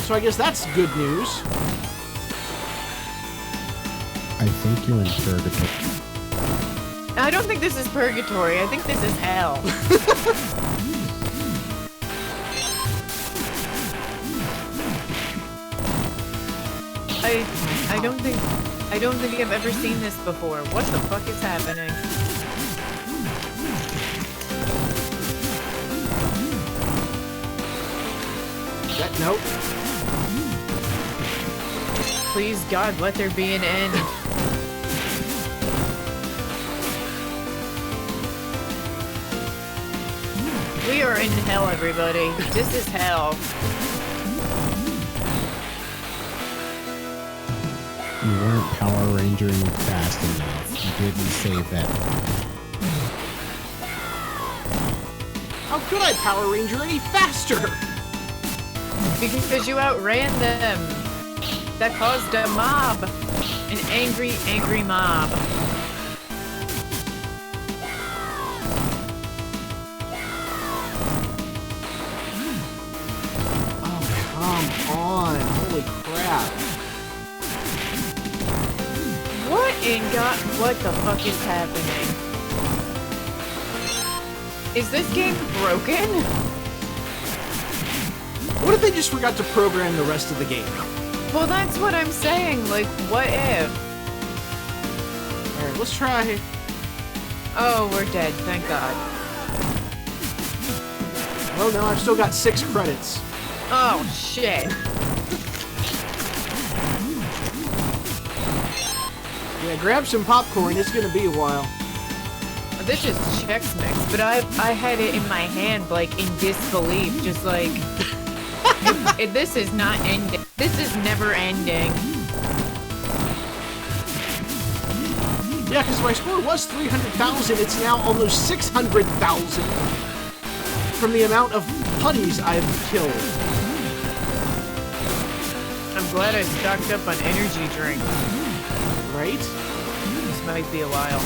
Speaker 1: So I guess that's good news.
Speaker 2: I think you're in purgatory.
Speaker 3: I don't think this is purgatory. I think this is hell. I don't think I've ever seen this before. What the fuck is happening?
Speaker 1: Nope.
Speaker 3: Please God, let there be an end. We are in hell, everybody. This is hell.
Speaker 2: You weren't Power Rangering fast enough. You didn't save that.
Speaker 1: How could I Power Ranger any faster?
Speaker 3: Because you outran them. That caused a mob. An angry, angry mob.
Speaker 1: Oh, come on. Holy crap.
Speaker 3: What the fuck is happening? Is this game broken?
Speaker 1: What if they just forgot to program the rest of the game?
Speaker 3: Well, that's what I'm saying. Like, what if?
Speaker 1: Alright, let's try.
Speaker 3: Oh, we're dead. Thank God.
Speaker 1: Oh no, I've still got 6 credits.
Speaker 3: Oh, shit.
Speaker 1: Yeah, grab some popcorn. It's gonna be a while.
Speaker 3: This is Chex Mix, but I had it in my hand, like, in disbelief, just like... this is not ending. This is never ending.
Speaker 1: Yeah, because my score was 300,000. It's now almost 600,000 from the amount of putties I've killed.
Speaker 3: I'm glad I stocked up on energy drinks.
Speaker 1: Right?
Speaker 3: This might be a while.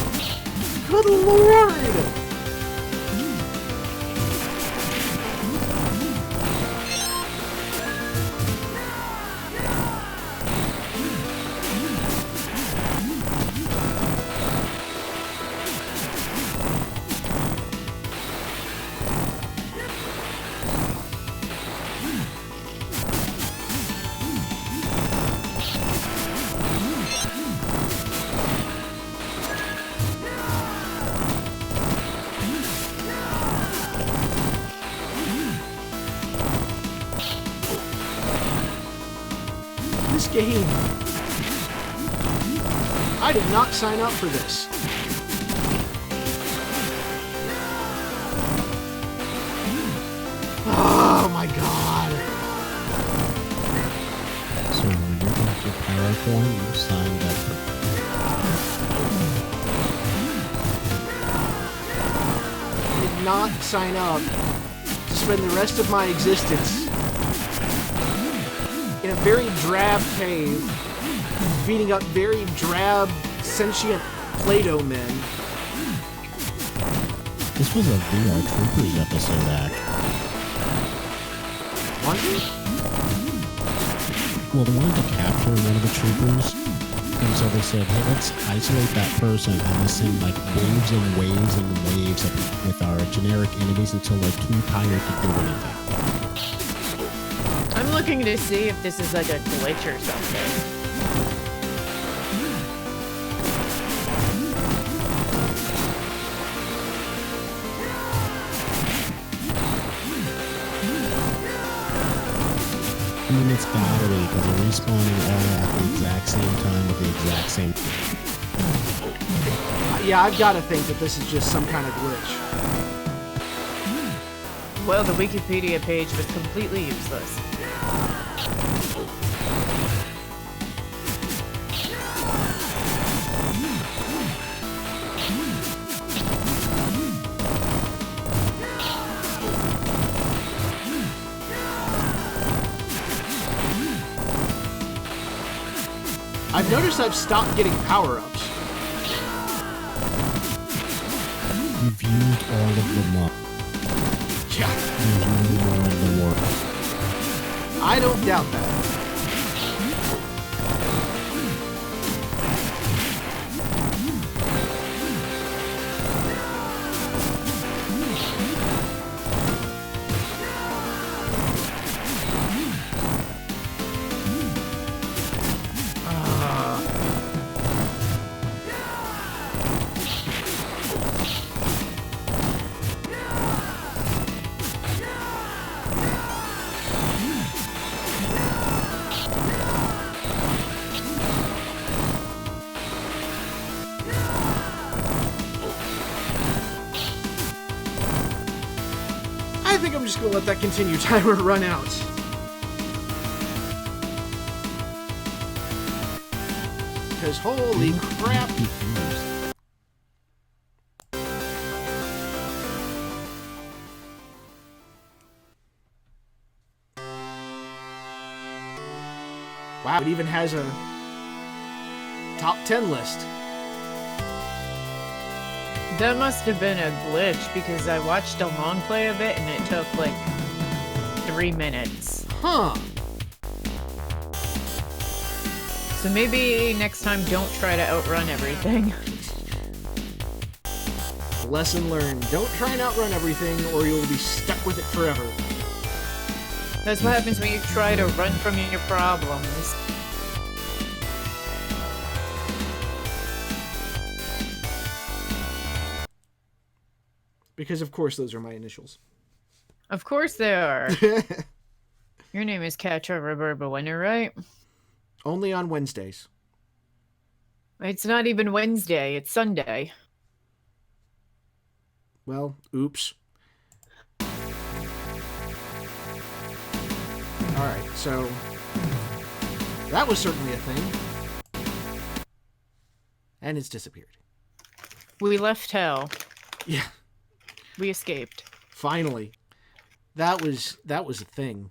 Speaker 1: Good lord! This game. I did not sign up for this. Oh my god.
Speaker 2: So when you got your power coin, you signed up for
Speaker 1: I did not sign up to spend the rest of my existence in a very drab cave, beating up very drab, sentient Play-Doh men.
Speaker 2: This was a VR Troopers episode, Ack.
Speaker 1: Was it?
Speaker 2: Well, they wanted to capture one of the troopers, and so they said, hey, let's isolate that person and send like waves and waves and waves with our generic enemies until they're too tired to do anything.
Speaker 3: I'm looking to see if this is like a glitch or something.
Speaker 2: I mean, it's gotta be, because they're respawning all at the exact same time with the exact same...
Speaker 1: Yeah, I've got to think that this is just some kind of glitch.
Speaker 3: Well, the Wikipedia page was completely useless.
Speaker 1: I've noticed I've stopped getting power-ups.
Speaker 2: You've used all of them up.
Speaker 1: Yeah.
Speaker 2: There's no more of the work.
Speaker 1: I don't doubt that. I think I'm just gonna let that continue timer run out. Because holy crap. Wow, it even has a top 10 list.
Speaker 3: That must have been a glitch because I watched a long play of it and it took like 3 minutes.
Speaker 1: Huh.
Speaker 3: So maybe next time don't try to outrun everything.
Speaker 1: Lesson learned. Don't try and outrun everything or you'll be stuck with it forever.
Speaker 3: That's what happens when you try to run from your problems.
Speaker 1: Because of course those are my initials.
Speaker 3: Of course they are. Your name is Katra Roberta Winner, right?
Speaker 1: Only on Wednesdays.
Speaker 3: It's not even Wednesday, it's Sunday.
Speaker 1: Well, oops. Alright, so that was certainly a thing. And it's disappeared.
Speaker 3: We left hell.
Speaker 1: Yeah.
Speaker 3: We escaped.
Speaker 1: Finally. That was a thing.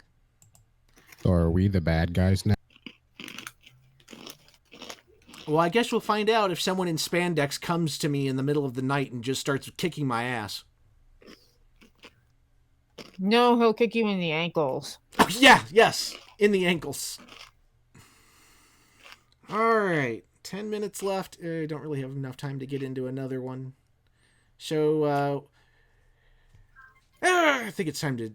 Speaker 2: So are we the bad guys now?
Speaker 1: Well, I guess we'll find out if someone in spandex comes to me in the middle of the night and just starts kicking my ass.
Speaker 3: No, he'll kick you in the ankles.
Speaker 1: Oh, yeah, yes, in the ankles. All right, 10 minutes left. I don't really have enough time to get into another one. So, I think it's time to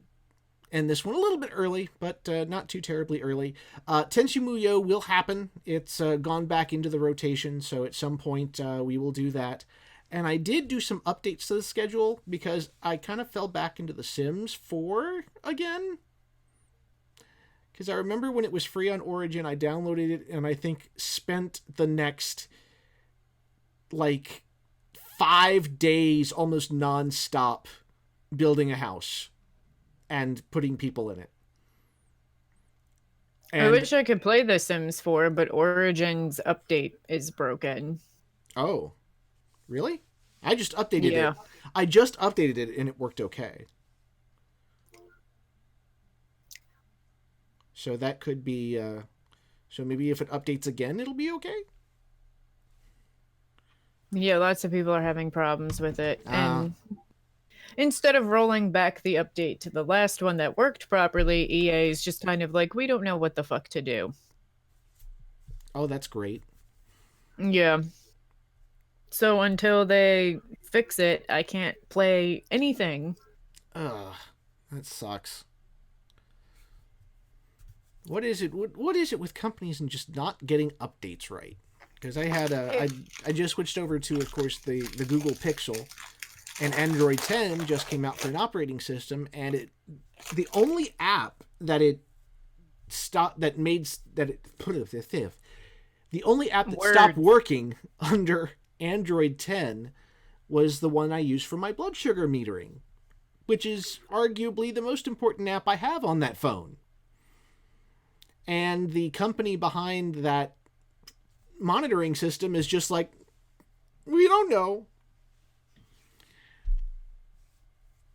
Speaker 1: end this one a little bit early, but not too terribly early. Tenshu Muyo will happen. It's gone back into the rotation, so at some point we will do that. And I did do some updates to the schedule because I kind of fell back into The Sims 4 again. Because I remember when it was free on Origin, I downloaded it and I think spent the next, 5 days almost non-stop building a house and putting people in it. And,
Speaker 3: I wish I could play The Sims 4, but Origin's update is broken.
Speaker 1: Oh, really? I just updated
Speaker 3: Yeah.
Speaker 1: it. I just updated it and it worked okay. So that could be... so maybe if it updates again, it'll be okay?
Speaker 3: Yeah, lots of people are having problems with it. And instead of rolling back the update to the last one that worked properly, EA is just kind of like, we don't know what the fuck to do.
Speaker 1: Oh, that's great.
Speaker 3: Yeah. So until they fix it, I can't play anything.
Speaker 1: Ugh, that sucks. What is it? What is it with companies and just not getting updates right? Because I just switched over to, of course, the Google Pixel, and Android 10 just came out for an operating system, and the only app that it stopped that made that it put it fifth, the only app that stopped working under Android 10 was the one I use for my blood sugar metering, which is arguably the most important app I have on that phone. And the company behind that monitoring system is just like, we don't know.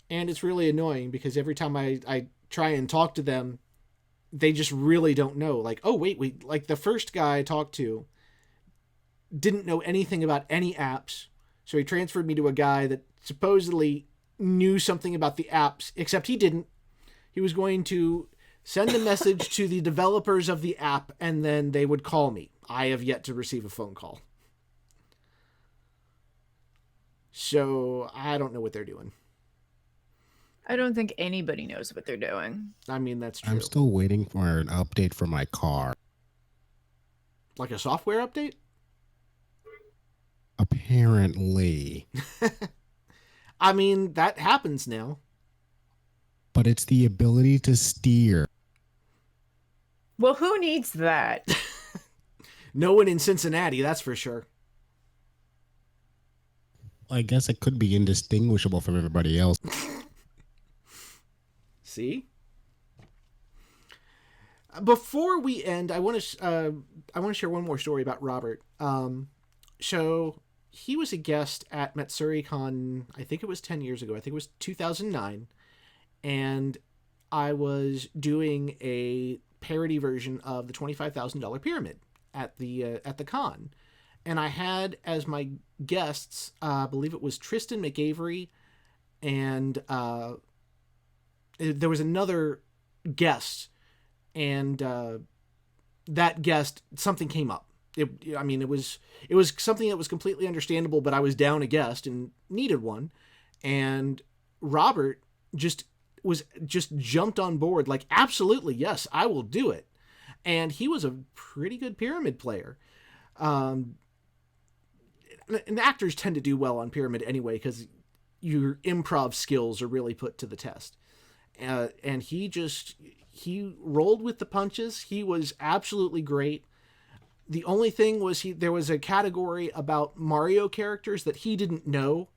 Speaker 1: And it's really annoying because every time I try and talk to them, they just really don't know. Like, oh, wait, like the first guy I talked to didn't know anything about any apps. So he transferred me to a guy that supposedly knew something about the apps, except he didn't. He was going to send a message to the developers of the app, and then they would call me. I have yet to receive a phone call. So I don't know what they're doing.
Speaker 3: I don't think anybody knows what they're doing.
Speaker 1: I mean, that's true.
Speaker 2: I'm still waiting for an update for my car.
Speaker 1: Like a software update?
Speaker 2: Apparently.
Speaker 1: I mean, that happens now.
Speaker 2: But it's the ability to steer.
Speaker 3: Well, who needs that?
Speaker 1: No one in Cincinnati, that's for sure.
Speaker 2: I guess it could be indistinguishable from everybody else.
Speaker 1: See? Before we end, I want to share one more story about Robert. So he was a guest at MatsuriCon, I think it was 10 years ago. I think it was 2009. And I was doing a parody version of the $25,000 pyramid at the con. And I had as my guests, I believe it was Tristan McAvery, and there was another guest, and that guest, something came up. It was something that was completely understandable, but I was down a guest and needed one, and Robert just jumped on board like, absolutely, yes, I will do it. And he was a pretty good pyramid player. And actors tend to do well on pyramid anyway, because your improv skills are really put to the test. And he rolled with the punches. He was absolutely great. The only thing was there was a category about Mario characters that he didn't know.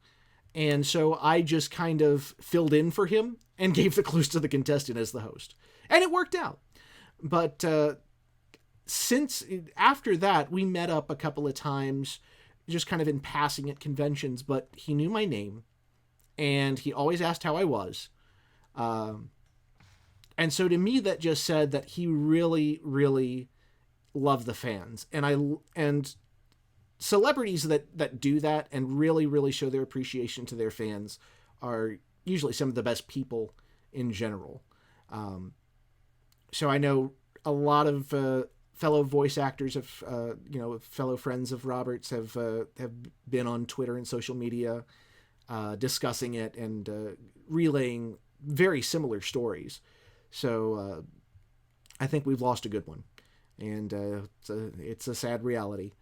Speaker 1: And so I just kind of filled in for him and gave the clues to the contestant as the host. And it worked out. But since after that, we met up a couple of times, just kind of in passing at conventions, but he knew my name and he always asked how I was. And so to me, that just said that he really, really loved the fans. And celebrities that do that and really, really show their appreciation to their fans are usually some of the best people in general. So I know a lot of fellow voice actors of fellow friends of Robert's have been on Twitter and social media discussing it and relaying very similar stories. So I think we've lost a good one, and it's a sad reality.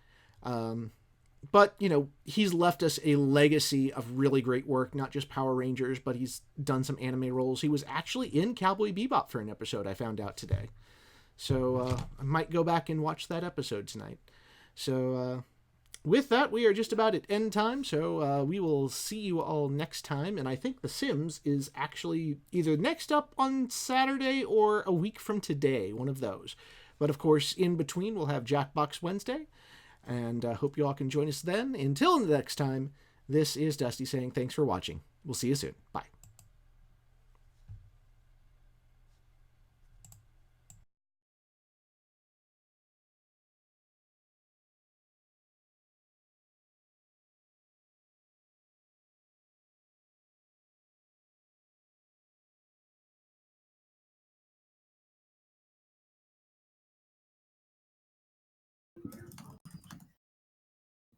Speaker 1: But, he's left us a legacy of really great work, not just Power Rangers, but he's done some anime roles. He was actually in Cowboy Bebop for an episode, I found out today. So I might go back and watch that episode tonight. So with that, we are just about at end time. So we will see you all next time. And I think The Sims is actually either next up on Saturday or a week from today, one of those. But of course, in between, we'll have Jackbox Wednesday. And I hope you all can join us then. Until next time, this is Dusty saying thanks for watching. We'll see you soon. Bye.